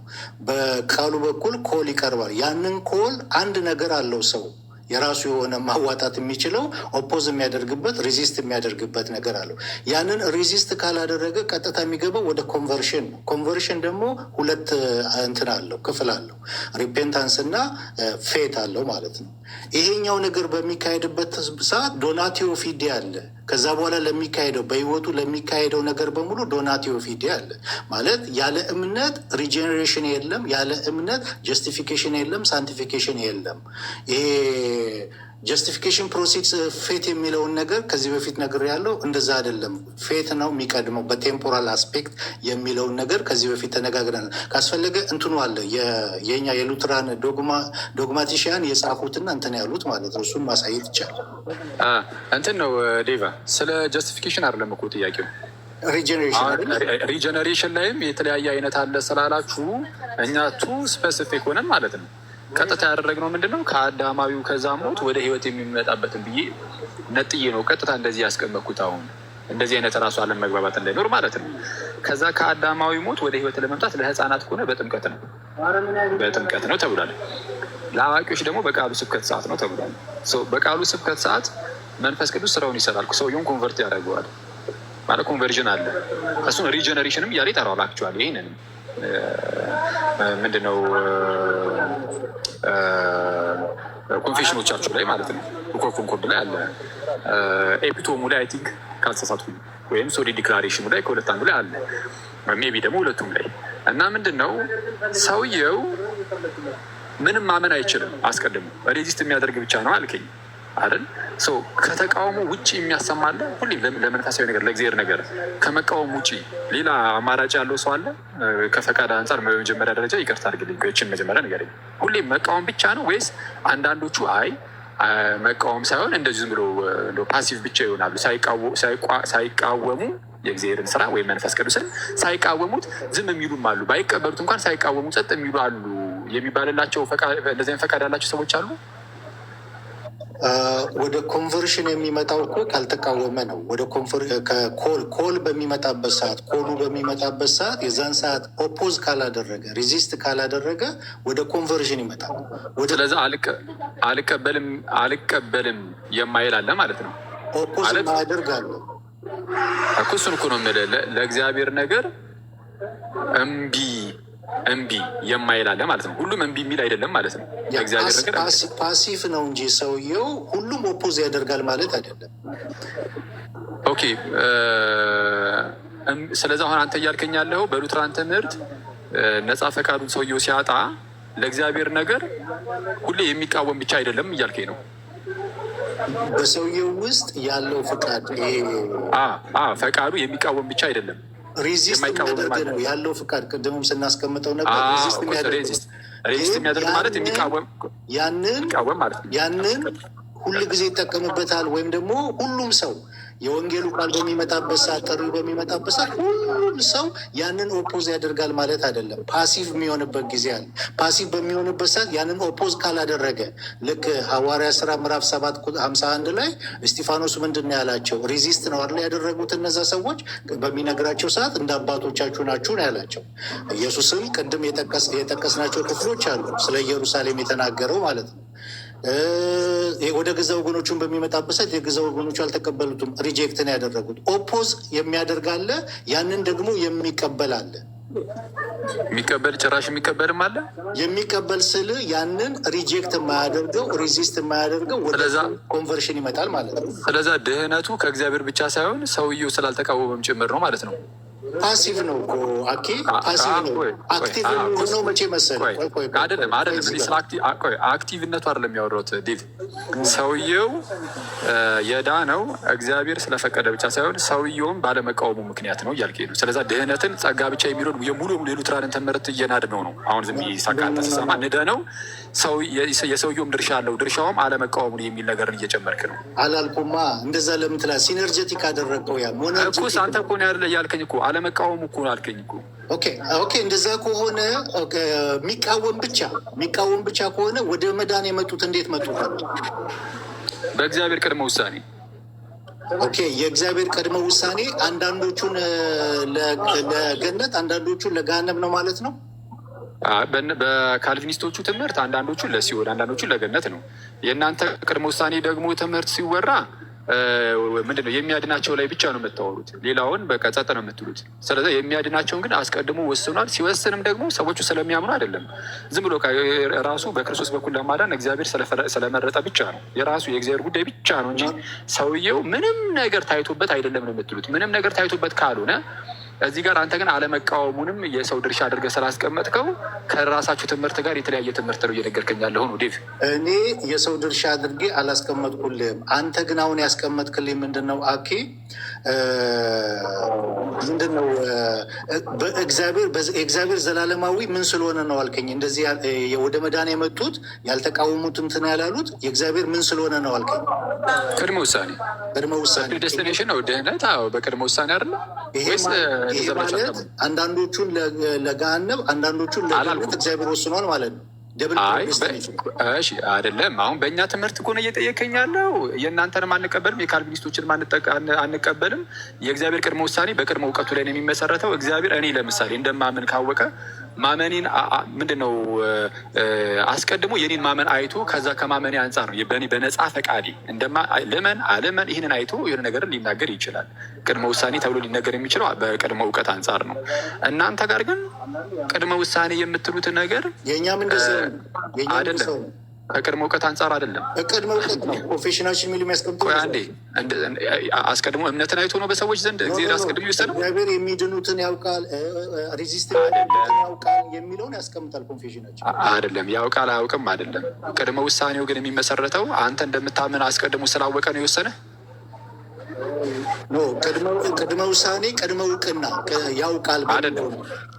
በቃሉ በኩል ኮል ይቀርባል። ያንን ኮል አንድ ነገር አለው ሰው የራሱ የሆነ ማዋጣት የሚችለው ኦፖዝ የሚያደርግበት ሪዚስት የሚያደርግበት ነገር አለው። ያንን ሪዚስት ካላደረገ ቀጥታ የሚገባው ወደ ኮንቨርሽን ነው። ኮንቨርሽን ደግሞ ሁለት እንትን አለው፣ ክፍል አለው። ሪፔንታንስ እና ፌት አለው ማለት ነው። ይሄኛው ነገር በሚካሄድበት ሰዓት ዶናቲዮ ፊዴ አለ። ከዛ በኋላ ለሚካሄደው በህይወቱ ለሚካሄደው ነገር በሙሉ ዶናቲዮ ፊዴ አለ ማለት ያለ እምነት ሪጀኔሬሽን የለም፣ ያለ እምነት ጀስቲፊኬሽን የለም፣ ሳንቲፊኬሽን የለም። ይሄ ጀስቲፊኬሽን ፕሮሴስ ፌት የሚለውን ነገር ከዚህ በፊት ነገር ያለው እንደዛ አይደለም። ፌት ነው የሚቀድመው በቴምፖራል አስፔክት የሚለውን ነገር ከዚህ በፊት ተነጋግረናል። ካስፈለገ እንትኑ አለ የኛ የሉትራን ዶግማቲሽያን የጻፉትና እንትን ያሉት ማለት ነው። እሱን ማሳየት ይቻላል። እንትን ነው ዴቫ፣ ስለ ጀስቲፊኬሽን አይደለም እኮ ጥያቄው። ሪጀነሬሽን ላይም የተለያየ አይነት አለ ስላላችሁ እኛ ቱ ስፔሲፊክ ሆነን ማለት ነው ቀጥታ ያደረግነው ምንድን ነው? ከአዳማዊው ከዛ ሞት ወደ ህይወት የሚመጣበትን ብዬ ነጥዬ ነው ቀጥታ እንደዚህ ያስቀመጥኩት። አሁን እንደዚህ አይነት ራሱ አለም መግባባት እንዳይኖር ማለት ነው። ከዛ ከአዳማዊ ሞት ወደ ህይወት ለመምጣት ለህፃናት ከሆነ በጥምቀት ነው ተብሏል። ለአዋቂዎች ደግሞ በቃሉ ስብከት ሰዓት ነው ተብሏል። በቃሉ ስብከት ሰዓት መንፈስ ቅዱስ ስራውን ይሰራል። ሰውየውን ኮንቨርት ያደርገዋል ማለት ኮንቨርዥን አለ። እሱን ሪጀነሬሽንም እያለ ይጠራዋል። አክቹዋሊ ይህንንም ምንድነው ኮንፌሽኖቻችሁ ላይ ማለት ነው ኮንኮርድ ላይ አለ። ኤፒቶሙ ላይ አይ ቲንክ ካልተሳሳትኩኝ ወይም ሶሊ ዲክላሬሽኑ ላይ ከሁለት አንዱ ላይ አለ፣ ሜቢ ደግሞ ሁለቱም ላይ እና ምንድን ነው ሰውየው ምንም ማመን አይችልም። አስቀድሞ ሬዚስት የሚያደርግ ብቻ ነው አልከኝ አይደል? ከተቃውሞ ውጭ የሚያሰማለ ሁሌም ለመንፈሳዊ ነገር ለእግዚአብሔር ነገር ከመቃወም ውጭ ሌላ አማራጭ ያለው ሰው አለ? ከፈቃድ አንጻር በመጀመሪያ ደረጃ ይቅርታ አድርግልኝ፣ ይህችን መጀመሪያ ነገር ሁሌም መቃወም ብቻ ነው ወይስ አንዳንዶቹ አይ መቃወም ሳይሆን እንደዚህ ዝም ብሎ ፓሲቭ ብቻ ይሆናሉ? ሳይቃወሙ የእግዚአብሔርን ስራ ወይም መንፈስ ቅዱስን ሳይቃወሙት ዝም የሚሉም አሉ። ባይቀበሉት እንኳን ሳይቃወሙ ጸጥ የሚሉ አሉ የሚባልላቸው እንደዚህ አይነት ፈቃድ ያላቸው ሰዎች አሉ። ወደ ኮንቨርሽን የሚመጣው እኮ ካልተቃወመ ነው። ወደ ኮል በሚመጣበት ሰዓት የዛን ሰዓት ኦፖዝ ካላደረገ ሪዚስት ካላደረገ ወደ ኮንቨርሽን ይመጣል። ስለዚ አልቀበልም የማይል አለ ማለት ነው። ኦፖዝ ማያደርጋለ እኮ እሱን እኮ ነው የምልህ። ለእግዚአብሔር ነገር እምቢ የማይል አለ ማለት ነው። ሁሉም እምቢ የሚል አይደለም ማለት ነው። ለእግዚአብሔር ነገር ፓሲቭ ነው እንጂ ሰውየው ሁሉም ኦፖዝ ያደርጋል ማለት አይደለም። ኦኬ ስለዚህ አሁን አንተ እያልከኝ ያለው በሉትራን ትምህርት ነፃ ፈቃዱን ሰውየው ሲያጣ ለእግዚአብሔር ነገር ሁሌ የሚቃወም ብቻ አይደለም እያልከኝ ነው? በሰውየው ውስጥ ያለው ፈቃድ ፈቃዱ የሚቃወም ብቻ አይደለም፣ ሬዚስት የሚያደርግ ነው ያለው ፈቃድ። ቅድምም ስናስቀምጠው ነበር ሬዚስት የሚያደርግ ማለት የሚቃወም ያንን ሁል ጊዜ ይጠቀምበታል። ወይም ደግሞ ሁሉም ሰው የወንጌሉ ቃል በሚመጣበት ሰዓት፣ ጥሪ በሚመጣበት ሰዓት ሁሉም ሰው ያንን ኦፖዝ ያደርጋል ማለት አይደለም። ፓሲቭ የሚሆንበት ጊዜ አለ። ፓሲቭ በሚሆንበት ሰዓት ያንን ኦፖዝ ካላደረገ ልክ ሐዋርያ ስራ ምዕራፍ 7:51 ላይ እስጢፋኖስ ምንድን ነው ያላቸው? ሬዚስት ነው አይደል ያደረጉት እነዛ ሰዎች በሚነግራቸው ሰዓት እንደ አባቶቻችሁ ናችሁ ነው ያላቸው። ኢየሱስም ቅድም የጠቀስናቸው ክፍሎች አሉ ስለ ኢየሩሳሌም የተናገረው ማለት ነው። ወደ ገዛ ወገኖቹን በሚመጣበት ሰዓት የገዛ ወገኖቹ አልተቀበሉትም፣ ሪጀክት ነው ያደረጉት። ኦፖዝ የሚያደርግ አለ፣ ያንን ደግሞ የሚቀበል አለ። የሚቀበል ጭራሽ የሚቀበልም አለ። የሚቀበል ስል ያንን ሪጀክት የማያደርገው ሬዚስት የማያደርገው ወደ ኮንቨርሽን ይመጣል ማለት ነው። ስለዛ ድህነቱ ከእግዚአብሔር ብቻ ሳይሆን ሰውየው ስላልተቃወመም ጭምር ነው ማለት ነው። ፓሲቭ ነው እኮ አኬ፣ ፓሲቭ ነው። አክቲቭ የሚሆነው መቼ መሰለህ? አይደለም አክቲቭነቱ አይደለም ያወራሁት ዴቭ። ሰውየው የዳነው እግዚአብሔር ስለፈቀደ ብቻ ሳይሆን ሰውየውም ባለመቃወሙ ምክንያት ነው እያልከኝ ነው። ስለዛ ድህነትን ጸጋ ብቻ የሚለውን የሙሉ የሉትራንን ትምህርት እየናድነው ነው አሁን ዝም ሳካንተ ስሰማ ንደነው የሰውየውም ድርሻ አለው ድርሻውም አለመቃወሙን የሚል ነገርን እየጨመርክ ነው። አላልኩማ እንደዛ ለምን ትላለህ? ሲነርጀቲክ አደረገው ያ እኮ አንተ እኮ ነው ያለ ያልከኝ እኮ አለመቃወሙ እኮ አልከኝ እኮ። ኦኬ እንደዛ ከሆነ የሚቃወም ብቻ ከሆነ ወደ መዳን የመጡት እንዴት መጡ? በእግዚአብሔር ቅድመ ውሳኔ። ኦኬ የእግዚአብሔር ቅድመ ውሳኔ አንዳንዶቹን ለገነት አንዳንዶቹን ለገሃነም ነው ማለት ነው። በካልቪኒስቶቹ ትምህርት አንዳንዶቹን ለሲኦል አንዳንዶቹን ለገነት ነው። የእናንተ ቅድመ ውሳኔ ደግሞ ትምህርት ሲወራ ምንድነው የሚያድናቸው ላይ ብቻ ነው የምታወሩት፣ ሌላውን በቃ ጸጥ ነው የምትሉት። ስለዚህ የሚያድናቸውን ግን አስቀድሞ ወስኗል። ሲወስንም ደግሞ ሰዎቹ ስለሚያምኑ አይደለም፣ ዝም ብሎ ራሱ በክርስቶስ በኩል ለማዳን እግዚአብሔር ስለመረጠ ብቻ ነው። የራሱ የእግዚአብሔር ጉዳይ ብቻ ነው እንጂ ሰውየው ምንም ነገር ታይቶበት አይደለም ነው የምትሉት። ምንም ነገር ታይቶበት ካልሆነ እዚህ ጋር አንተ ግን አለመቃወሙንም የሰው ድርሻ አድርገህ ስላስቀመጥከው ከራሳችሁ ትምህርት ጋር የተለያየ ትምህርት ነው እየነገርከኝ ያለኸው ነው ዴቭ። እኔ የሰው ድርሻ አድርጌ አላስቀመጥኩልህም። አንተ ግን አሁን ያስቀመጥክልኝ ምንድን ነው አኬ? ምንድን ነው እግዚአብሔር ዘላለማዊ ምን ስለሆነ ነው አልከኝ? እንደዚህ ወደ መዳን የመጡት ያልተቃወሙት እንትን ያላሉት የእግዚአብሔር ምን ስለሆነ ነው አልከኝ? ቅድመ ውሳኔ ዴስቲኔሽን ነው ድህነት። በቅድመ ውሳኔ አይደለ ወይስ ይሄ ማለት አንዳንዶቹን ለገሃነም አንዳንዶቹን ለገነት እግዚአብሔር ወስኗል ማለት ነው። እሺ አይደለም። አሁን በእኛ ትምህርት እኮ ነው እየጠየቀኝ ያለው። የእናንተንም አንቀበልም፣ የካልቪኒስቶችንም አንቀበልም። የእግዚአብሔር ቅድመ ውሳኔ በቅድመ እውቀቱ ላይ ነው የሚመሰረተው። እግዚአብሔር እኔ ለምሳሌ እንደማምን ካወቀ ማመኔን ምንድነው አስቀድሞ የኔን ማመን አይቶ ከዛ ከማመኔ አንጻር ነው በእኔ በነፃ ፈቃዴ ልመን አለመን ይህንን አይቶ የሆነ ነገርን ሊናገር ይችላል። ቅድመ ውሳኔ ተብሎ ሊነገር የሚችለው በቅድመ እውቀት አንጻር ነው። እናንተ ጋር ግን ቅድመ ውሳኔ የምትሉትን ነገር የእኛም እንደዚህ አይደለም። ከቅድመ እውቀት አንጻር አይደለም፣ ቅድመ እውቀት ነው። ፕሮፌሽናል የሚል የሚያስቀምጡ አንዴ አስቀድሞ እምነትን አይቶ ነው በሰዎች ዘንድ እግዚአብሔር አስቀድሞ ይወሰነው። እግዚአብሔር የሚድኑትን ያውቃል፣ ሬዚስት የሚያደርጉትን ያውቃል የሚለውን ያስቀምጣል። ኮንፌሽናችን አይደለም ያውቃል አያውቅም አይደለም። ቅድመ ውሳኔው ግን የሚመሰረተው አንተ እንደምታምን አስቀድሞ ስላወቀ ነው የወሰነ። ቅድመ ውሳኔ ቅድመ እውቅና ያውቃል አይደለም።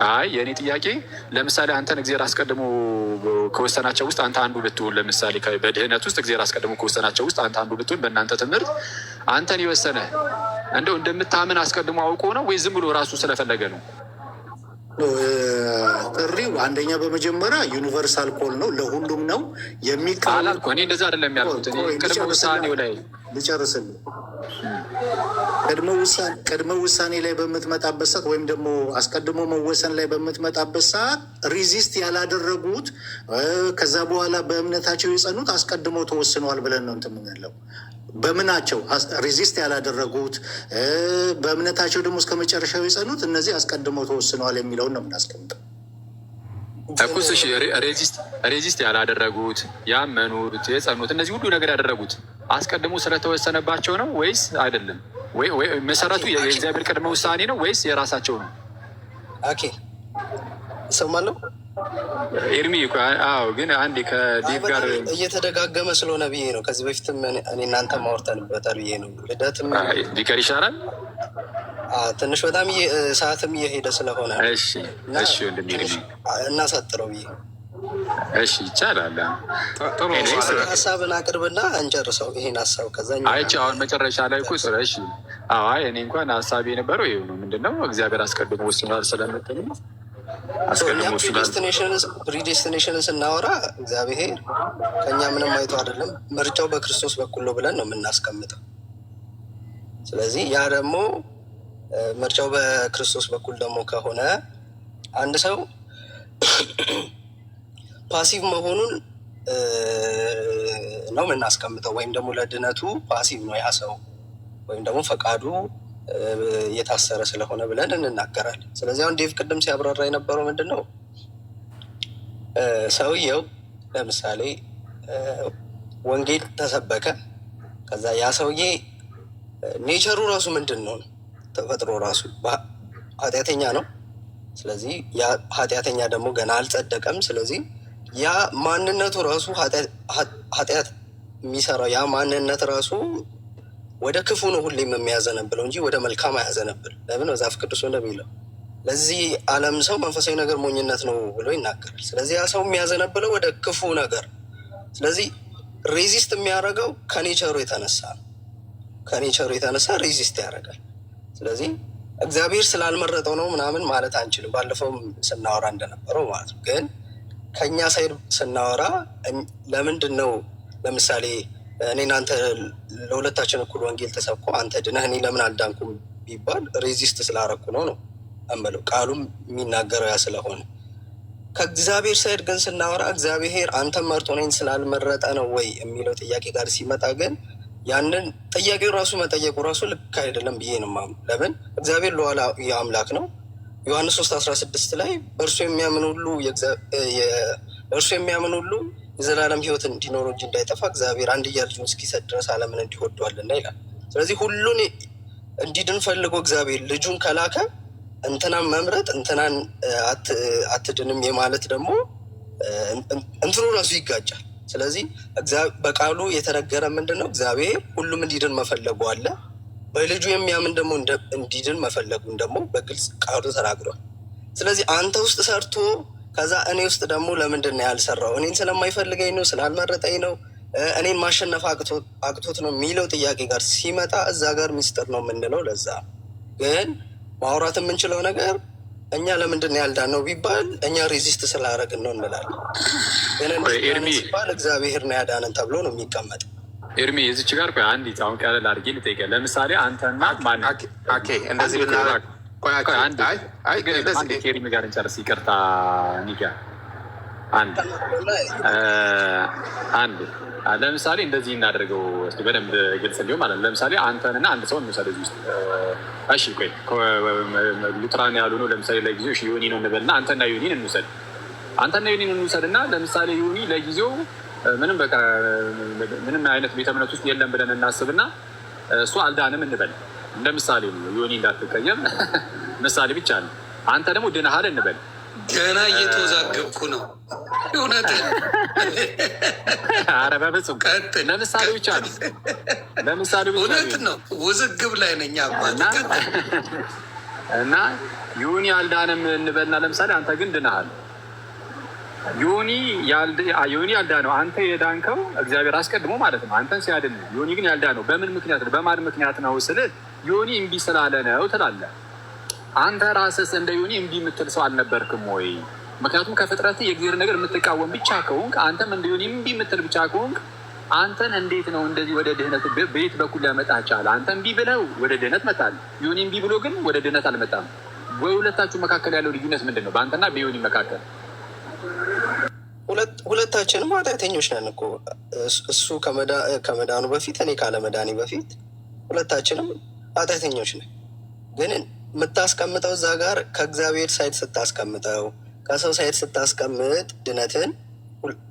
አይ የእኔ ጥያቄ ለምሳሌ አንተን እግዚአብሔር አስቀድሞ ከወሰናቸው ውስጥ አንተ አንዱ ብትሆን፣ ለምሳሌ በድህነት ውስጥ እግዚአብሔር አስቀድሞ ከወሰናቸው ውስጥ አንተ አንዱ ብትሆን፣ በእናንተ ትምህርት አንተን የወሰነ እንደው እንደምታምን አስቀድሞ አውቆ ነው ወይ ዝም ብሎ ራሱ ስለፈለገ ነው? ጥሪው አንደኛ በመጀመሪያ ዩኒቨርሳል ኮል ነው፣ ለሁሉም ነው የሚቃል። እኔ እንደዛ አይደለም ያልኩት። ቅድመ ውሳኔው ላይ ልጨርስልህ። ቅድመ ውሳኔ ላይ በምትመጣበት ሰዓት ወይም ደግሞ አስቀድሞ መወሰን ላይ በምትመጣበት ሰዓት ሪዚስት ያላደረጉት ከዛ በኋላ በእምነታቸው የጸኑት አስቀድሞ ተወስነዋል ብለን ነው እንትን የምንለው። በምናቸው ሬዚስት ያላደረጉት በእምነታቸው ደግሞ እስከ መጨረሻው የጸኑት እነዚህ አስቀድመው ተወስነዋል የሚለውን ነው የምናስቀምጠው። እኩስ እሺ፣ ሬዚስት ያላደረጉት ያመኑት፣ የጸኑት እነዚህ ሁሉ ነገር ያደረጉት አስቀድሞ ስለተወሰነባቸው ነው ወይስ አይደለም? መሰረቱ የእግዚአብሔር ቅድመ ውሳኔ ነው ወይስ የራሳቸው ነው? ኦኬ እሰማለሁ ኤርሚ። አዎ ግን አንዴ ከዴቭ ጋር እየተደጋገመ ስለሆነ ብዬ ነው። ከዚህ በፊትም እኔ እናንተ ማውርተንበታል ብዬ ነው። ልደትም ቢቀር ይሻላል ትንሽ በጣም ሰዓትም እየሄደ ስለሆነ እሺ እናሳጥረው ብዬ። እሺ ይቻላል። ጥሩ ሀሳብን አቅርብና እንጨርሰው ይሄን ሀሳብ። ከዛ አይቼ አሁን መጨረሻ ላይ እኮ እሺ አይ እኔ እንኳን ሀሳቤ የነበረው ይኸው ነው። ምንድነው እግዚአብሔር አስቀድሞ ወስኗል ስለምትል ፕሪዴስቲኔሽንን ስናወራ እግዚአብሔር ከእኛ ምንም አይቶ አይደለም፣ ምርጫው በክርስቶስ በኩል ነው ብለን ነው የምናስቀምጠው። ስለዚህ ያ ደግሞ ምርጫው በክርስቶስ በኩል ደግሞ ከሆነ አንድ ሰው ፓሲቭ መሆኑን ነው የምናስቀምጠው፣ ወይም ደግሞ ለድነቱ ፓሲቭ ነው ያ ሰው፣ ወይም ደግሞ ፈቃዱ የታሰረ ስለሆነ ብለን እንናገራለን። ስለዚህ አሁን ዴቭ ቅድም ሲያብራራ የነበረው ምንድን ነው? ሰውየው ለምሳሌ ወንጌል ተሰበከ፣ ከዛ ያ ሰውዬ ኔቸሩ ራሱ ምንድን ነው? ተፈጥሮ ራሱ ኃጢአተኛ ነው። ስለዚህ ያ ኃጢአተኛ ደግሞ ገና አልጸደቀም። ስለዚህ ያ ማንነቱ ራሱ ኃጢአት የሚሰራው ያ ማንነት ራሱ ወደ ክፉ ነው ሁሌም የሚያዘነብለው እንጂ ወደ መልካም አያዘነብል። ለምን? መጽሐፍ ቅዱስ እንደሚለው ለዚህ ዓለም ሰው መንፈሳዊ ነገር ሞኝነት ነው ብሎ ይናገራል። ስለዚህ ያ ሰው የሚያዘነብለው ወደ ክፉ ነገር። ስለዚህ ሬዚስት የሚያደርገው ከኔቸሩ የተነሳ ነው። ከኔቸሩ የተነሳ ሬዚስት ያደርጋል። ስለዚህ እግዚአብሔር ስላልመረጠው ነው ምናምን ማለት አንችልም። ባለፈውም ስናወራ እንደነበረው ማለት ነው። ግን ከእኛ ሳይድ ስናወራ ለምንድን ነው ለምሳሌ እኔ እናንተ ለሁለታችን እኩል ወንጌል ተሰብኮ አንተ ድነህ እኔ ለምን አልዳንኩም ቢባል ሬዚስት ስላረኩ ነው እምለው። ቃሉም የሚናገረው ያ ስለሆነ። ከእግዚአብሔር ሳይድ ግን ስናወራ እግዚአብሔር አንተን መርጦ እኔን ስላልመረጠ ነው ወይ የሚለው ጥያቄ ጋር ሲመጣ ግን ያንን ጥያቄው ራሱ መጠየቁ ራሱ ልክ አይደለም ብዬ ነው የማምነው። ለምን? እግዚአብሔር ሉዓላዊ አምላክ ነው። ዮሐንስ 3:16 ላይ በእርሱ የሚያምን ሁሉ የዘላለም ሕይወት እንዲኖሩ እንጂ እንዳይጠፋ እግዚአብሔር አንድያ ልጁን እስኪሰጥ ድረስ ዓለምን እንዲሁ ወዶአልና ይላል። ስለዚህ ሁሉን እንዲድን ፈልጎ እግዚአብሔር ልጁን ከላከ እንትናን መምረጥ እንትናን አትድንም የማለት ደግሞ እንትኑ ራሱ ይጋጫል። ስለዚህ በቃሉ የተነገረ ምንድን ነው? እግዚአብሔር ሁሉም እንዲድን መፈለጉ አለ። በልጁ የሚያምን ደግሞ እንዲድን መፈለጉን ደግሞ በግልጽ ቃሉ ተናግሯል። ስለዚህ አንተ ውስጥ ሰርቶ ከዛ እኔ ውስጥ ደግሞ ለምንድን ነው ያልሰራው? እኔን ስለማይፈልገኝ ነው? ስላልመረጠኝ ነው? እኔን ማሸነፍ አቅቶት ነው የሚለው ጥያቄ ጋር ሲመጣ እዛ ጋር ሚስጥር ነው የምንለው። ለዛ ግን ማውራት የምንችለው ነገር እኛ ለምንድን ነው ያልዳነው ቢባል እኛ ሬዚስት ስላደረግን ነው እንላለን። ግን ሲባል እግዚአብሔር ነው ያዳነን ተብሎ ነው የሚቀመጥ። ኤርሚ የዚች ጋር አንድ አሁን ቀለል አድርጌ ልጠይቅህ። ለምሳሌ አንተና ማን እንደዚህ ከኤርሚ ጋር እንጨርስ። ይቅርታ ኒጋ አንድ ለምሳሌ እንደዚህ እናደርገው እስኪ በደንብ ግልጽ እንዲሆን ማለት ነው። ለምሳሌ አንተንና አንድ ሰው እንውሰድ እዚህ ውስጥ። እሺ ቆይ ሉትራን ያሉ ነው ለምሳሌ ለጊዜው ዮኒ ነው እንበልና አንተና ዮኒን እንውሰድ። እና ለምሳሌ ዮኒ ለጊዜው ምንም በቃ ምንም አይነት ቤተ እምነት ውስጥ የለም ብለን እናስብና እሱ አልዳንም እንበል። እንደ ምሳሌ ነው፣ ዮኒ እንዳትቀየም ምሳሌ ብቻ ነው። አንተ ደግሞ ድነሃል እንበል። ገና እየተወዛገብኩ ነው። እውነት ኧረ በፍፁም ለምሳሌ ብቻ ነው። እውነት ነው። ውዝግብ ላይ ነኝ እና ዮኒ አልዳንም እንበልና ለምሳሌ አንተ ግን ድነሃል። ዮኒ ያልዳነው አንተ የዳንከው እግዚአብሔር አስቀድሞ ማለት ነው አንተን ሲያድን ነው። ዮኒ ግን ያልዳነው በምን ምክንያት ነው? በማን ምክንያት ነው ስልህ ዮኒ እምቢ ስላለ ነው ትላለህ። አንተ ራስህ እንደ ዮኒ እምቢ የምትል ሰው አልነበርክም ወይ? ምክንያቱም ከፍጥረት የእግዚአብሔር ነገር የምትቃወም ብቻ ከሆንክ፣ አንተም እንደ ዮኒ እምቢ የምትል ብቻ ከሆንክ አንተን እንዴት ነው እንደዚህ ወደ ድህነት በየት በኩል ሊያመጣህ ቻለ? አንተ እምቢ ብለው ወደ ድህነት መጣል፣ ዮኒ እምቢ ብሎ ግን ወደ ድህነት አልመጣም። በሁለታችሁ መካከል ያለው ልዩነት ምንድን ነው? በአንተና በዮኒ መካከል ሁለታችንም ኃጢአተኞች ነን እኮ። እሱ ከመዳኑ በፊት እኔ ካለመዳኔ በፊት ሁለታችንም ኃጢአተኞች ነን። ግን የምታስቀምጠው እዛ ጋር ከእግዚአብሔር ሳይት ስታስቀምጠው ከሰው ሳይት ስታስቀምጥ ድነትን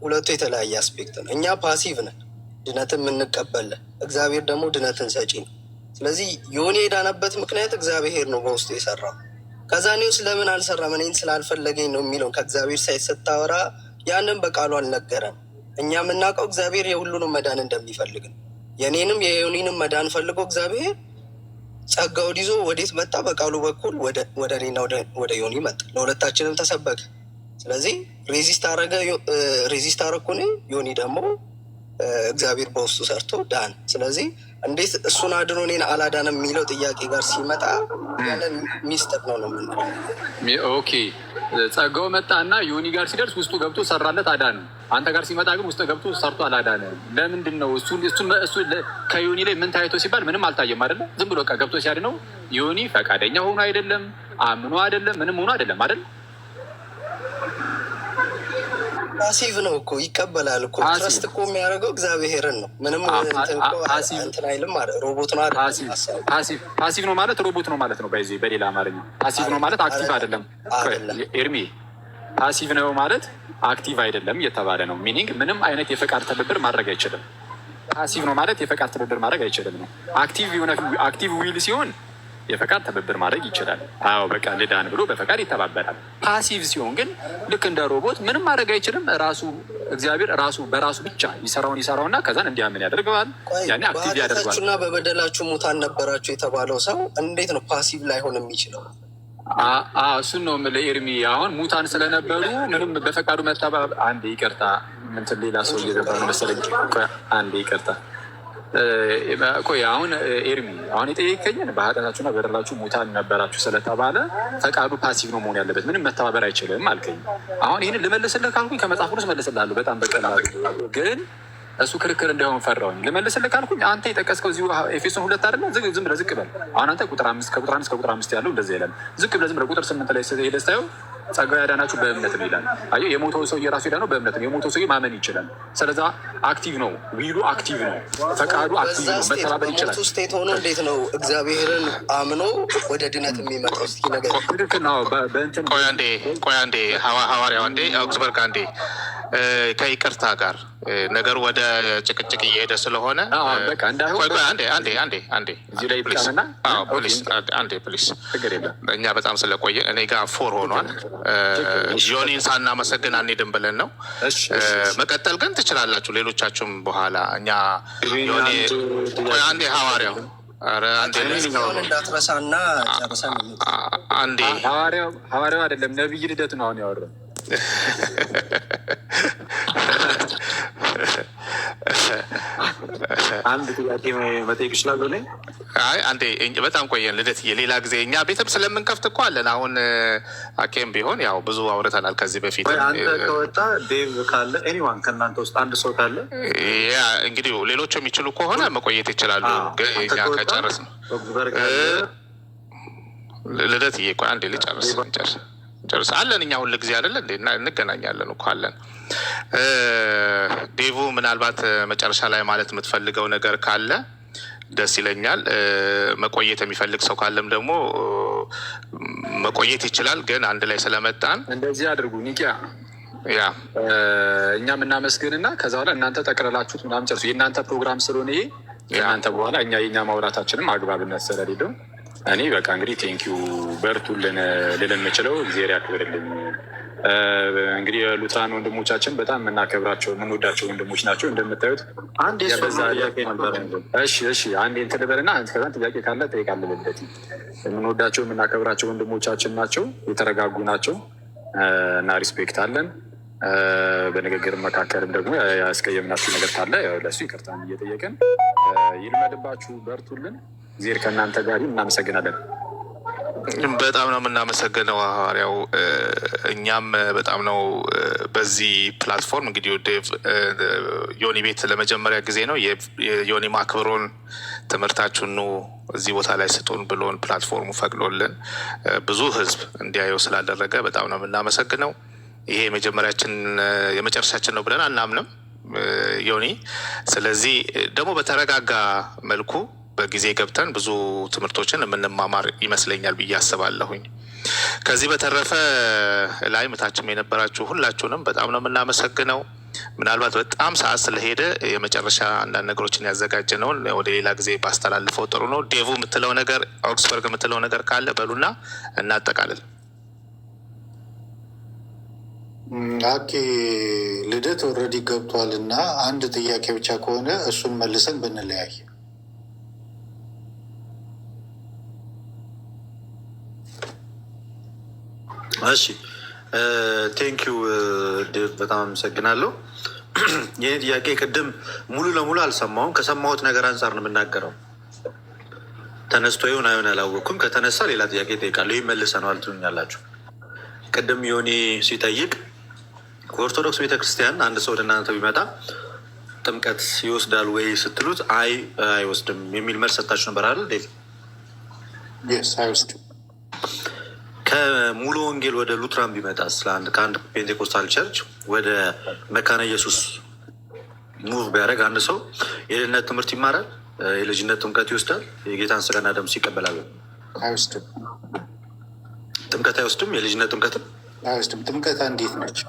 ሁለቱ የተለያየ አስፔክት ነው። እኛ ፓሲቭ ነን፣ ድነትን የምንቀበለን። እግዚአብሔር ደግሞ ድነትን ሰጪ ነው። ስለዚህ ዮኒ የዳነበት ምክንያት እግዚአብሔር ነው በውስጡ የሰራው። ከዛ ኒውስ ለምን አልሰራም እኔን ስላልፈለገኝ ነው የሚለውን ከእግዚአብሔር ሳይት ስታወራ ያንን በቃሉ አልነገረም። እኛ የምናውቀው እግዚአብሔር የሁሉንም መዳን እንደሚፈልግ ነው። የኔንም የዮኒንም መዳን ፈልጎ እግዚአብሔር ጸጋውን ይዞ ወዴት መጣ? በቃሉ በኩል ወደ እኔና ወደ ዮኒ መጣ። ለሁለታችንም ተሰበከ። ስለዚህ ሬዚስት አረኩ እኔ፣ ዮኒ ደግሞ እግዚአብሔር በውስጡ ሰርቶ ዳን። ስለዚህ እንዴት እሱን አድኖ እኔን አላዳንም የሚለው ጥያቄ ጋር ሲመጣ ያንን ሚስጥር ነው ነው የምንለው። ኦኬ ጸጋው መጣና ዮኒ ጋር ሲደርስ ውስጡ ገብቶ ሰራለት አዳን። አንተ ጋር ሲመጣ ግን ውስጥ ገብቶ ሰርቶ አላዳን። ለምንድን ነው እሱ ከዮኒ ላይ ምን ታይቶ ሲባል ምንም አልታየም አይደለ? ዝም ብሎ ገብቶ ሲያድነው ዮኒ ፈቃደኛ ሆኖ አይደለም፣ አምኖ አይደለም፣ ምንም ሆኖ አይደለም አይደል? ፓሲቭ ነው እኮ ይቀበላል እኮ። ትረስት እኮ የሚያደርገው እግዚአብሔርን ነው። ምንም እንትን አይልም ማለት ሮቦት ነው አይደለም። ፓሲቭ ነው ማለት ሮቦት ነው ማለት ነው። በዚህ በሌላ አማርኛ ፓሲቭ ነው ማለት አክቲቭ አይደለም። ኤርሚ ፓሲቭ ነው ማለት አክቲቭ አይደለም እየተባለ ነው። ሚኒንግ ምንም አይነት የፈቃድ ትብብር ማድረግ አይችልም። ፓሲቭ ነው ማለት የፈቃድ ትብብር ማድረግ አይችልም ነው። አክቲቭ ዊል ሲሆን የፈቃድ ትብብር ማድረግ ይችላል። አዎ በቃ ልዳን ብሎ በፈቃድ ይተባበራል። ፓሲቭ ሲሆን ግን ልክ እንደ ሮቦት ምንም ማድረግ አይችልም። ራሱ እግዚአብሔር ራሱ በራሱ ብቻ ይሰራውና ከዛን እንዲያምን ያደርገዋል። ያኔ አክቲቭ ያደርገዋል። እና በበደላችሁ ሙታን ነበራችሁ የተባለው ሰው እንዴት ነው ፓሲቭ ላይሆን የሚችለው? እሱን ነው የምልህ ኤርሚ። አሁን ሙታን ስለነበሩ ምንም በፈቃዱ መተባበር። አንዴ ይቅርታ፣ እንትን ሌላ ሰው እየገባ ነው መሰለኝ። አንዴ ይቅርታ። ቆይ አሁን ኤርሚ አሁን የጠየቀኝን በኃጢአታችሁና በደላችሁ ሙታን ነበራችሁ ስለተባለ ፈቃዱ ፓሲቭ ነው መሆን ያለበት፣ ምንም መተባበር አይችልም አልከኝ። አሁን ይህንን ልመልስልህ ካልኩኝ ከመጽሐፍ ቅዱስ መልስልሃለሁ በጣም በቀላሉ፣ ግን እሱ ክርክር እንዳይሆን ፈራሁኝ። ልመልስልህ ካልኩኝ አንተ የጠቀስከው እዚሁ ኤፌሶን 2 አይደለ? ዝም ብለህ ዝቅ በል። አሁን አንተ ከቁጥር 5 ያለው እንደዚህ ይላል። ዝቅ ብለህ ዝም ብለህ ቁጥር 8 ላይ ሄደህ ስታየው ጸጋው ያዳናችሁ በእምነት ነው ይላል። አየህ፣ የሞተው ሰው የራሱ ሄዳ ነው በእምነት ነው። የሞተው ሰው ማመን ይችላል። ስለዛ አክቲቭ ነው፣ ዊሉ አክቲቭ ነው፣ ፈቃዱ አክቲቭ ነው፣ መተባበር ይችላል። በሞቱ ስቴት ሆኖ እንዴት ነው እግዚአብሔርን አምኖ ወደ ድነት የሚመጣው? እስኪ ነገር ቆይ አንዴ ሐዋርያው አንዴ አውግስበርግ አንዴ ከይቅርታ ጋር ነገሩ ወደ ጭቅጭቅ እየሄደ ስለሆነ ፕሊስ እኛ በጣም ስለቆየ እኔ ጋር 4 ሆኗል። ዮኒን ሳናመሰግን አንሄድም ብለን ነው። መቀጠል ግን ትችላላችሁ ሌሎቻችሁም በኋላ። እኛ ዮኒ አንዴ ሐዋርያው እንዳትረሳና ጨርሰን አንዴ ሐዋርያው አይደለም ነብይ ልደት ነው አሁን ያወራው። አንድ ጥያቄ መጠየቅ ይችላሉ? አይ አንዴ በጣም ቆየን ልደት፣ ሌላ ጊዜ እኛ ቤተም ስለምንከፍት እኮ አለን። አሁን አኬም ቢሆን ያው ብዙ አውርተናል ከዚህ በፊት። አንተ ከወጣ ዴቭ ካለ ኤኒዋን ከእናንተ ውስጥ አንድ ሰው ካለ ያ እንግዲህ ሌሎቹ የሚችሉ ከሆነ መቆየት ይችላሉ። ግን እኛ ከጨረስ ነው ልደት እየቆ አንዴ ልጨርስ ጨርስ አለን። እኛ ሁል ጊዜ አይደለ እንዴ እንገናኛለን እኮ አለን። ዴቭ ምናልባት መጨረሻ ላይ ማለት የምትፈልገው ነገር ካለ ደስ ይለኛል። መቆየት የሚፈልግ ሰው ካለም ደግሞ መቆየት ይችላል። ግን አንድ ላይ ስለመጣን እንደዚህ አድርጉ። ኒቂያ ያ እኛም እናመስግንና ከዛ በኋላ እናንተ ጠቅለላችሁት ምናምን ጨርሱ። የእናንተ ፕሮግራም ስለሆነ ይሄ የእናንተ በኋላ የኛ ማውራታችንም አግባብነት ስለሌለው እኔ በቃ እንግዲህ ቴንኪዩ በርቱልን ልል የምችለው እግዚአብሔር ያክብርልኝ። እንግዲህ ሉትራን ወንድሞቻችን በጣም የምናከብራቸው የምንወዳቸው ወንድሞች ናቸው። እንደምታዩት አንድ አንዴ እንትን ልበልና ከዛን ጥያቄ ካለ ጠይቃለሁ። ልደት የምንወዳቸው የምናከብራቸው ወንድሞቻችን ናቸው። የተረጋጉ ናቸው እና ሪስፔክት አለን። በንግግር መካከልም ደግሞ ያስቀየምናችሁ ነገር ካለ ለእሱ ይቅርታን እየጠየቅን ይልመድባችሁ። በርቱልን። እግዚአብሔር ከእናንተ ጋር። እናመሰግናለን። በጣም ነው የምናመሰግነው ሐዋርያው። እኛም በጣም ነው በዚህ ፕላትፎርም እንግዲህ ዴቭ ዮኒ ቤት ለመጀመሪያ ጊዜ ነው የዮኒ ማክብሮን ትምህርታችሁን ኑ እዚህ ቦታ ላይ ስጡን ብሎን ፕላትፎርሙ ፈቅዶልን ብዙ ሕዝብ እንዲያየው ስላደረገ በጣም ነው የምናመሰግነው። ይሄ የመጨረሻችን ነው ብለን አናምንም ዮኒ። ስለዚህ ደግሞ በተረጋጋ መልኩ በጊዜ ገብተን ብዙ ትምህርቶችን የምንማማር ይመስለኛል ብዬ አስባለሁኝ። ከዚህ በተረፈ ላይ ምታችም የነበራችሁ ሁላችሁንም በጣም ነው የምናመሰግነው። ምናልባት በጣም ሰዓት ስለሄደ የመጨረሻ አንዳንድ ነገሮችን ያዘጋጀ ነውን ወደ ሌላ ጊዜ ባስተላልፈው ጥሩ ነው። ዴቭ የምትለው ነገር ኦክስበርግ የምትለው ነገር ካለ በሉና እናጠቃልል። ኦኬ ልደት ኦልሬዲ ገብቷል እና አንድ ጥያቄ ብቻ ከሆነ እሱን መልሰን ብንለያይ። እሺ ቴንኪዩ ዴቭ በጣም አመሰግናለሁ። ይህ ጥያቄ ቅድም ሙሉ ለሙሉ አልሰማሁም። ከሰማሁት ነገር አንጻር ነው የምናገረው። ተነስቶ ይሁን አይሆን አላወቅኩም። ከተነሳ ሌላ ጥያቄ እጠይቃለሁ። ይህ መልሰነዋል ትሉኛላችሁ። ቅድም ዮኒ ሲጠይቅ ከኦርቶዶክስ ቤተክርስቲያን አንድ ሰው ወደ እናንተ ቢመጣ ጥምቀት ይወስዳል ወይ ስትሉት አይ አይወስድም የሚል መልስ ሰጣችሁ ነበር አይደል ዴቭ? አይወስድም። ከሙሉ ወንጌል ወደ ሉትራን ቢመጣስ ከአንድ ፔንቴኮስታል ቸርች ወደ መካነ ኢየሱስ ሙቭ ቢያደርግ አንድ ሰው የልጅነት ትምህርት ይማራል፣ የልጅነት ጥምቀት ይወስዳል፣ የጌታን ስጋና ደም ይቀበላል? አይወስድም። ጥምቀት አይወስድም። የልጅነት ጥምቀትም አይወስድም። ጥምቀት አንዲት ነች።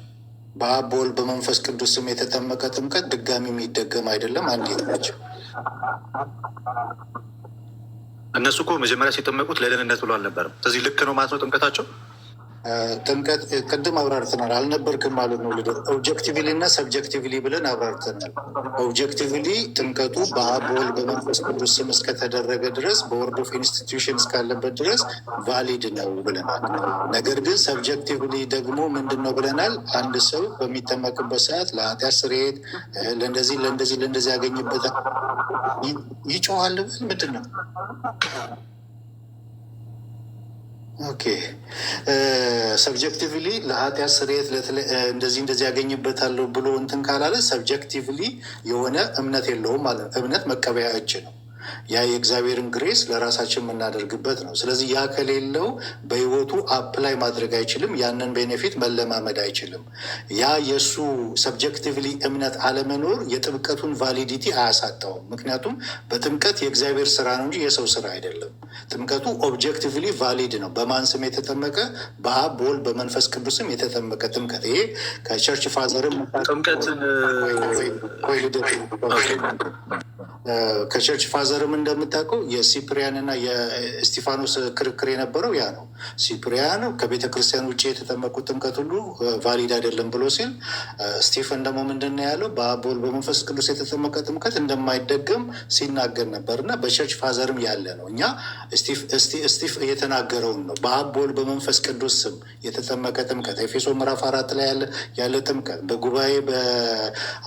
በአብ በወልድ በመንፈስ ቅዱስ ስም የተጠመቀ ጥምቀት ድጋሚ የሚደገም አይደለም። አንዲት ነች። እነሱ እኮ መጀመሪያ ሲጠመቁት ለደህንነት ብሎ አልነበረም። ስለዚህ ልክ ነው ማለት ነው ጥምቀታቸው። ጥምቀት ቅድም አብራርተናል አልነበርክም ማለት ነው። ኦብጀክቲቭሊ እና ሰብጀክቲቭሊ ብለን አብራርተናል። ኦብጀክቲቭሊ ጥምቀቱ በአብ በወልድ በመንፈስ ቅዱስ ስም እስከተደረገ ድረስ በወርድ ኦፍ ኢንስቲትዩሽን እስካለበት ድረስ ቫሊድ ነው ብለናል። ነገር ግን ሰብጀክቲቭሊ ደግሞ ምንድን ነው ብለናል? አንድ ሰው በሚጠመቅበት ሰዓት ለኃጢአት ስርየት ለእንደዚህ ያገኝበታል። ይጮሃል ብል ምንድን ነው? ኦኬ ሰብጀክቲቭሊ ለኃጢአት ስርየት እንደዚህ ያገኝበታለሁ ብሎ እንትን ካላለ ሰብጀክቲቭሊ የሆነ እምነት የለውም ማለት ነው። እምነት መቀበያ እጅ ነው። ያ የእግዚአብሔርን ግሬስ ለራሳችን የምናደርግበት ነው። ስለዚህ ያ ከሌለው በህይወቱ አፕላይ ማድረግ አይችልም። ያንን ቤኔፊት መለማመድ አይችልም። ያ የእሱ ሰብጀክቲቭሊ እምነት አለመኖር የጥምቀቱን ቫሊዲቲ አያሳጣውም። ምክንያቱም በጥምቀት የእግዚአብሔር ስራ ነው እንጂ የሰው ስራ አይደለም። ጥምቀቱ ኦብጀክቲቭሊ ቫሊድ ነው። በማን ስም የተጠመቀ? በአብ በወልድ በመንፈስ ቅዱስም የተጠመቀ ጥምቀት። ይሄ ከቸርች ፋዘርም ከቸርች ፋዘርም እንደምታውቀው የሲፕሪያን እና የእስጢፋኖስ ክርክር የነበረው ያ ነው። ሲፕሪያን ከቤተ ክርስቲያን ውጭ የተጠመቁት ጥምቀት ሁሉ ቫሊድ አይደለም ብሎ ሲል፣ ስቲፈን ደግሞ ምንድን ነው ያለው? በአብ በወልድ በመንፈስ ቅዱስ የተጠመቀ ጥምቀት እንደማይደገም ሲናገር ነበር እና በቸርች ፋዘርም ያለ ነው። እኛ ስቲፍ የተናገረውን ነው። በአብ በወልድ በመንፈስ ቅዱስ ስም የተጠመቀ ጥምቀት ኤፌሶ ምዕራፍ 4 ላይ ያለ ጥምቀት በጉባኤ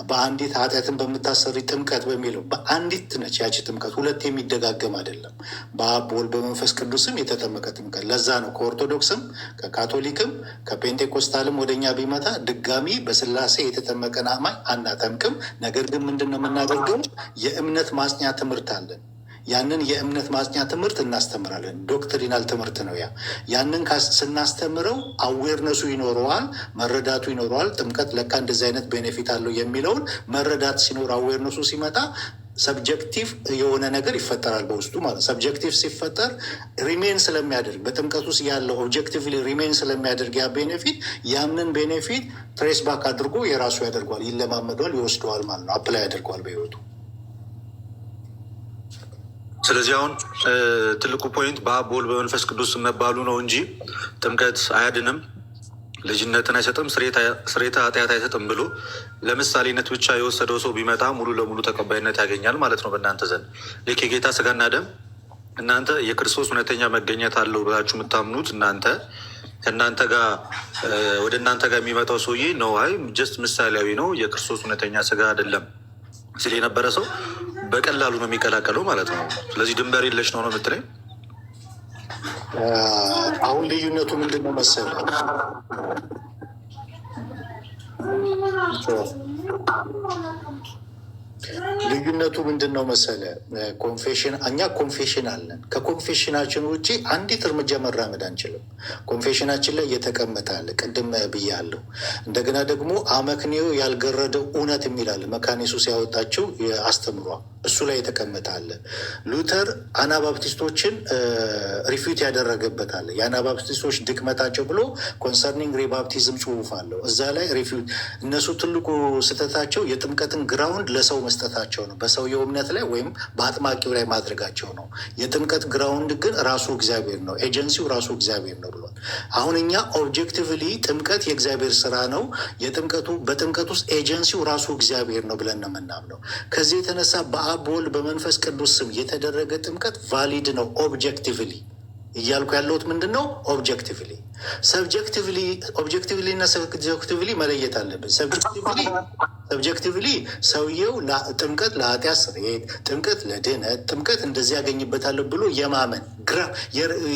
በአንዲት ኃጢአትን በምታሰሪ ጥምቀት በሚለው አንዲት ነች ያቺ ጥምቀት። ሁለት የሚደጋገም አይደለም። በአብ በወልድ በመንፈስ ቅዱስም የተጠመቀ ጥምቀት። ለዛ ነው ከኦርቶዶክስም ከካቶሊክም ከፔንቴኮስታልም ወደኛ ቢመጣ ድጋሚ በስላሴ የተጠመቀን አማኝ አናጠምቅም። ነገር ግን ምንድን ነው የምናደርገው? የእምነት ማጽኛ ትምህርት አለን። ያንን የእምነት ማጽኛ ትምህርት እናስተምራለን። ዶክትሪናል ትምህርት ነው። ያንን ስናስተምረው አዌርነሱ ይኖረዋል፣ መረዳቱ ይኖረዋል። ጥምቀት ለካ እንደዚህ አይነት ቤኔፊት አለው የሚለውን መረዳት ሲኖር አዌርነሱ ሲመጣ ሰብጀክቲቭ የሆነ ነገር ይፈጠራል በውስጡ ማለት። ሰብጀክቲቭ ሲፈጠር ሪሜን ስለሚያደርግ በጥምቀት ውስጥ ያለው ኦብጀክቲቭሊ ሪሜን ስለሚያደርግ ያ ቤኔፊት ያንን ቤኔፊት ትሬስ ባክ አድርጎ የራሱ ያደርገዋል፣ ይለማመደዋል፣ ይወስደዋል ማለት ነው። አፕላይ ያደርገዋል በህይወቱ። ስለዚህ አሁን ትልቁ ፖይንት በአብ በወልድ በመንፈስ ቅዱስ መባሉ ነው እንጂ ጥምቀት አያድንም፣ ልጅነትን አይሰጥም፣ ስርየተ ኃጢአት አይሰጥም ብሎ ለምሳሌነት ብቻ የወሰደው ሰው ቢመጣ ሙሉ ለሙሉ ተቀባይነት ያገኛል ማለት ነው በእናንተ ዘንድ። ልክ የጌታ ስጋና ደም እናንተ የክርስቶስ እውነተኛ መገኘት አለው ብላችሁ የምታምኑት ከእናንተ ጋር ወደ እናንተ ጋር የሚመጣው ሰውዬ ነው አይ ጀስት ምሳሌያዊ ነው የክርስቶስ እውነተኛ ስጋ አይደለም ሲል የነበረ ሰው በቀላሉ ነው የሚቀላቀለው ማለት ነው። ስለዚህ ድንበር የለሽ ነው የምትለኝ? አሁን ልዩነቱ ምንድን ነው መሰለህ? ልዩነቱ ምንድን ነው መሰለህ? ኮንፌሽን እኛ ኮንፌሽን አለን። ከኮንፌሽናችን ውጭ አንዲት እርምጃ መራመድ አንችልም። ኮንፌሽናችን ላይ እየተቀመጠ አለ። ቅድም ብያለሁ። እንደገና ደግሞ አመክንዮ ያልገረደው እውነት የሚላል መካኒሱስ ያወጣችው አስተምሯል። እሱ ላይ የተቀመጠ አለ። ሉተር አናባፕቲስቶችን ሪፊዩት ያደረገበት አለ። የአናባፕቲስቶች ድክመታቸው ብሎ ኮንሰርኒንግ ሪባፕቲዝም ጽሁፍ አለው። እዛ ላይ ሪፊዩት እነሱ ትልቁ ስህተታቸው የጥምቀትን ግራውንድ ለሰው መስጠታቸው ነው። በሰውየው እምነት ላይ ወይም በአጥማቂው ላይ ማድረጋቸው ነው። የጥምቀት ግራውንድ ግን ራሱ እግዚአብሔር ነው፣ ኤጀንሲው ራሱ እግዚአብሔር ነው ብሏል። አሁን እኛ ኦብጀክቲቭሊ ጥምቀት የእግዚአብሔር ስራ ነው፣ በጥምቀት ውስጥ ኤጀንሲው ራሱ እግዚአብሔር ነው ብለን ነው የምናምነው። ከዚህ የተነሳ በወልድ በመንፈስ ቅዱስ ስም የተደረገ ጥምቀት ቫሊድ ነው። ኦብጀክቲቭሊ እያልኩ ያለሁት ምንድን ነው? ኦብጀክቲቭሊ ኦብጀክቲቭሊ እና ሰብጀክቲቭሊ መለየት አለብን። ሰብጀክቲቭሊ ሰውየው ጥምቀት ለኃጢአት ስርየት፣ ጥምቀት ለድህነት፣ ጥምቀት እንደዚህ ያገኝበታለሁ ብሎ የማመን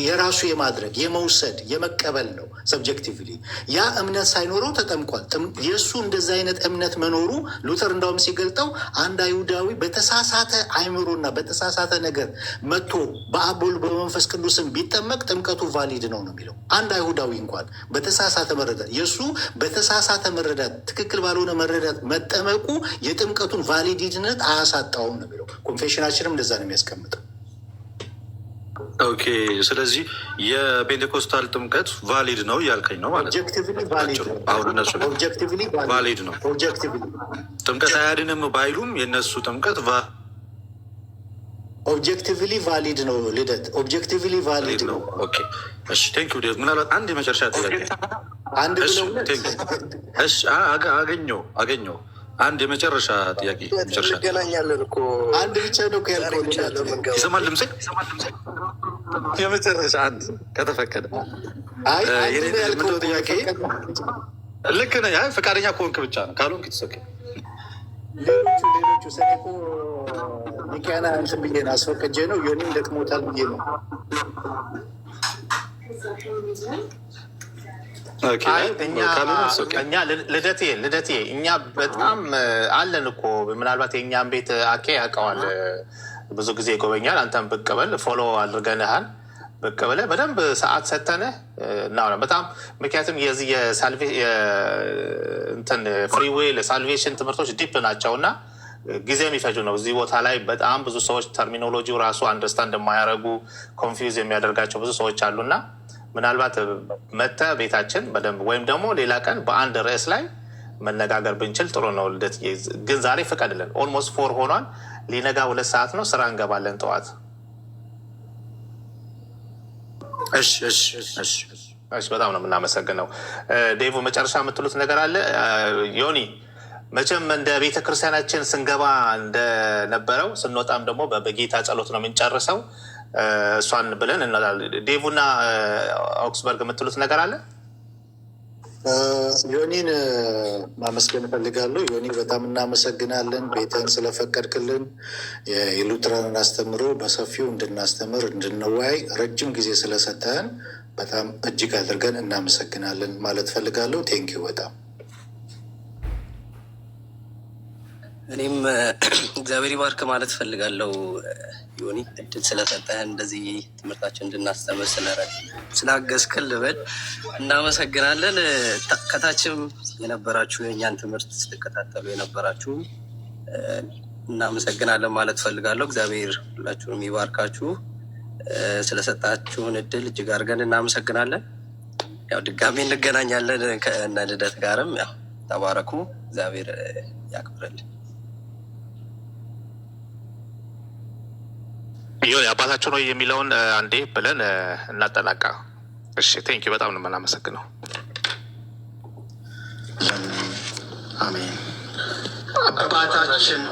የራሱ የማድረግ የመውሰድ የመቀበል ነው። ሰብጀክቲቭሊ ያ እምነት ሳይኖረው ተጠምቋል። የእሱ እንደዚህ አይነት እምነት መኖሩ ሉተር እንዳውም ሲገልጠው አንድ አይሁዳዊ በተሳሳተ አይምሮና በተሳሳተ ነገር መጥቶ በአብ ወልድ በመንፈስ ቅዱስም ቢጠመቅ ጥምቀቱ ቫሊድ ነው ነው የሚለው። አንድ አይሁዳዊ እንኳን በተሳሳተ መረዳት የእሱ በተሳሳተ መረዳት ትክክል ባልሆነ መረዳት መጠመቁ የጥምቀቱን ቫሊዲነት አያሳጣውም ነው የሚለው። ኮንፌሽናችንም እንደዛ ነው የሚያስቀምጠው። ኦኬ፣ ስለዚህ የፔንቴኮስታል ጥምቀት ቫሊድ ነው እያልከኝ ነው ማለት ነው። አሁን እነሱ ቫሊድ ነው። ጥምቀት አያድንም ባይሉም የእነሱ ጥምቀት ኦብጀክቲቭሊ ቫሊድ ነው። ልደት ኦብጀክቲቭሊ ቫሊድ ነው። ኦኬ፣ እሺ፣ ቴንክ ዩ። ምናልባት አንድ የመጨረሻ ጥያቄ አገኘው አንድ የመጨረሻ ጥያቄ እንገናኛለን እኮ አንድ ብቻ ነው ያልከው። ይሰማል ድምጼ? የመጨረሻ አንድ ከተፈቀደ ምንድነው ጥያቄ? ልክ ነህ። ፈቃደኛ ከሆንክ ብቻ ነው፣ ካልሆንክ ትሰክ ሌሎቹ ሰኔ እኮ ሚካና እንትን ብዬ ነው አስፈቅጄ ነው ዮኒም ደክሞታል ብዬ ነው። እኛ ልደቴ እኛ በጣም አለን እኮ ምናልባት የእኛም ቤት አኬ ያውቀዋል፣ ብዙ ጊዜ ይጎበኛል። አንተም ብቅ በል ፎሎ አድርገንሃል፣ ብቅ ብለህ በደንብ ሰዓት ሰተንህ እናወራ በጣም ምክንያቱም የዚህ እንትን ፍሪዌል ሳልቬሽን ትምህርቶች ዲፕ ናቸው እና ጊዜ የሚፈጁ ነው። እዚህ ቦታ ላይ በጣም ብዙ ሰዎች ተርሚኖሎጂው ራሱ አንደርስታንድ የማያደርጉ ኮንፊውዝ የሚያደርጋቸው ብዙ ሰዎች አሉና ምናልባት መተህ ቤታችን በደንብ ወይም ደግሞ ሌላ ቀን በአንድ ርዕስ ላይ መነጋገር ብንችል ጥሩ ነው። ልደት ግን ዛሬ ፍቀድልን። ኦልሞስት 4 ሆኗል። ሊነጋ 2 ሰዓት ነው። ስራ እንገባለን ጠዋት። እሺ፣ በጣም ነው የምናመሰግነው። ዴቭ መጨረሻ የምትሉት ነገር አለ? ዮኒ መቼም እንደ ቤተ ክርስቲያናችን ስንገባ እንደነበረው ስንወጣም ደግሞ በጌታ ጸሎት ነው የምንጨርሰው። እሷን ብለን እንላለን። ዴቭና ኦክስበርግ የምትሉት ነገር አለ? ዮኒን ማመስገን እፈልጋለሁ። ዮኒ በጣም እናመሰግናለን፣ ቤተን ስለፈቀድክልን የሉትራንን አስተምሮ በሰፊው እንድናስተምር እንድንወያይ ረጅም ጊዜ ስለሰጠህን በጣም እጅግ አድርገን እናመሰግናለን ማለት ፈልጋለሁ። ቴንኪው በጣም እኔም እግዚአብሔር ይባርክ ማለት ፈልጋለሁ። ዮኒ እድል ስለሰጠህን እንደዚህ ትምህርታችን እንድናስተምር ስላገዝክን ልበል እናመሰግናለን። ከታችም የነበራችሁ የእኛን ትምህርት ስትከታተሉ የነበራችሁ እናመሰግናለን ማለት ፈልጋለሁ። እግዚአብሔር ሁላችሁንም ይባርካችሁ። ስለሰጣችሁን እድል እጅግ አድርገን እናመሰግናለን። ያው ድጋሜ እንገናኛለን ከእነ ልደት ጋርም። ያው ተባረኩ፣ እግዚአብሔር ያክብረልን። ይሁን አባታቸው ነው የሚለውን አንዴ ብለን እናጠናቃ። እሺ፣ ቴንኪው በጣም ነው የምናመሰግነው። አሜን። አባታችን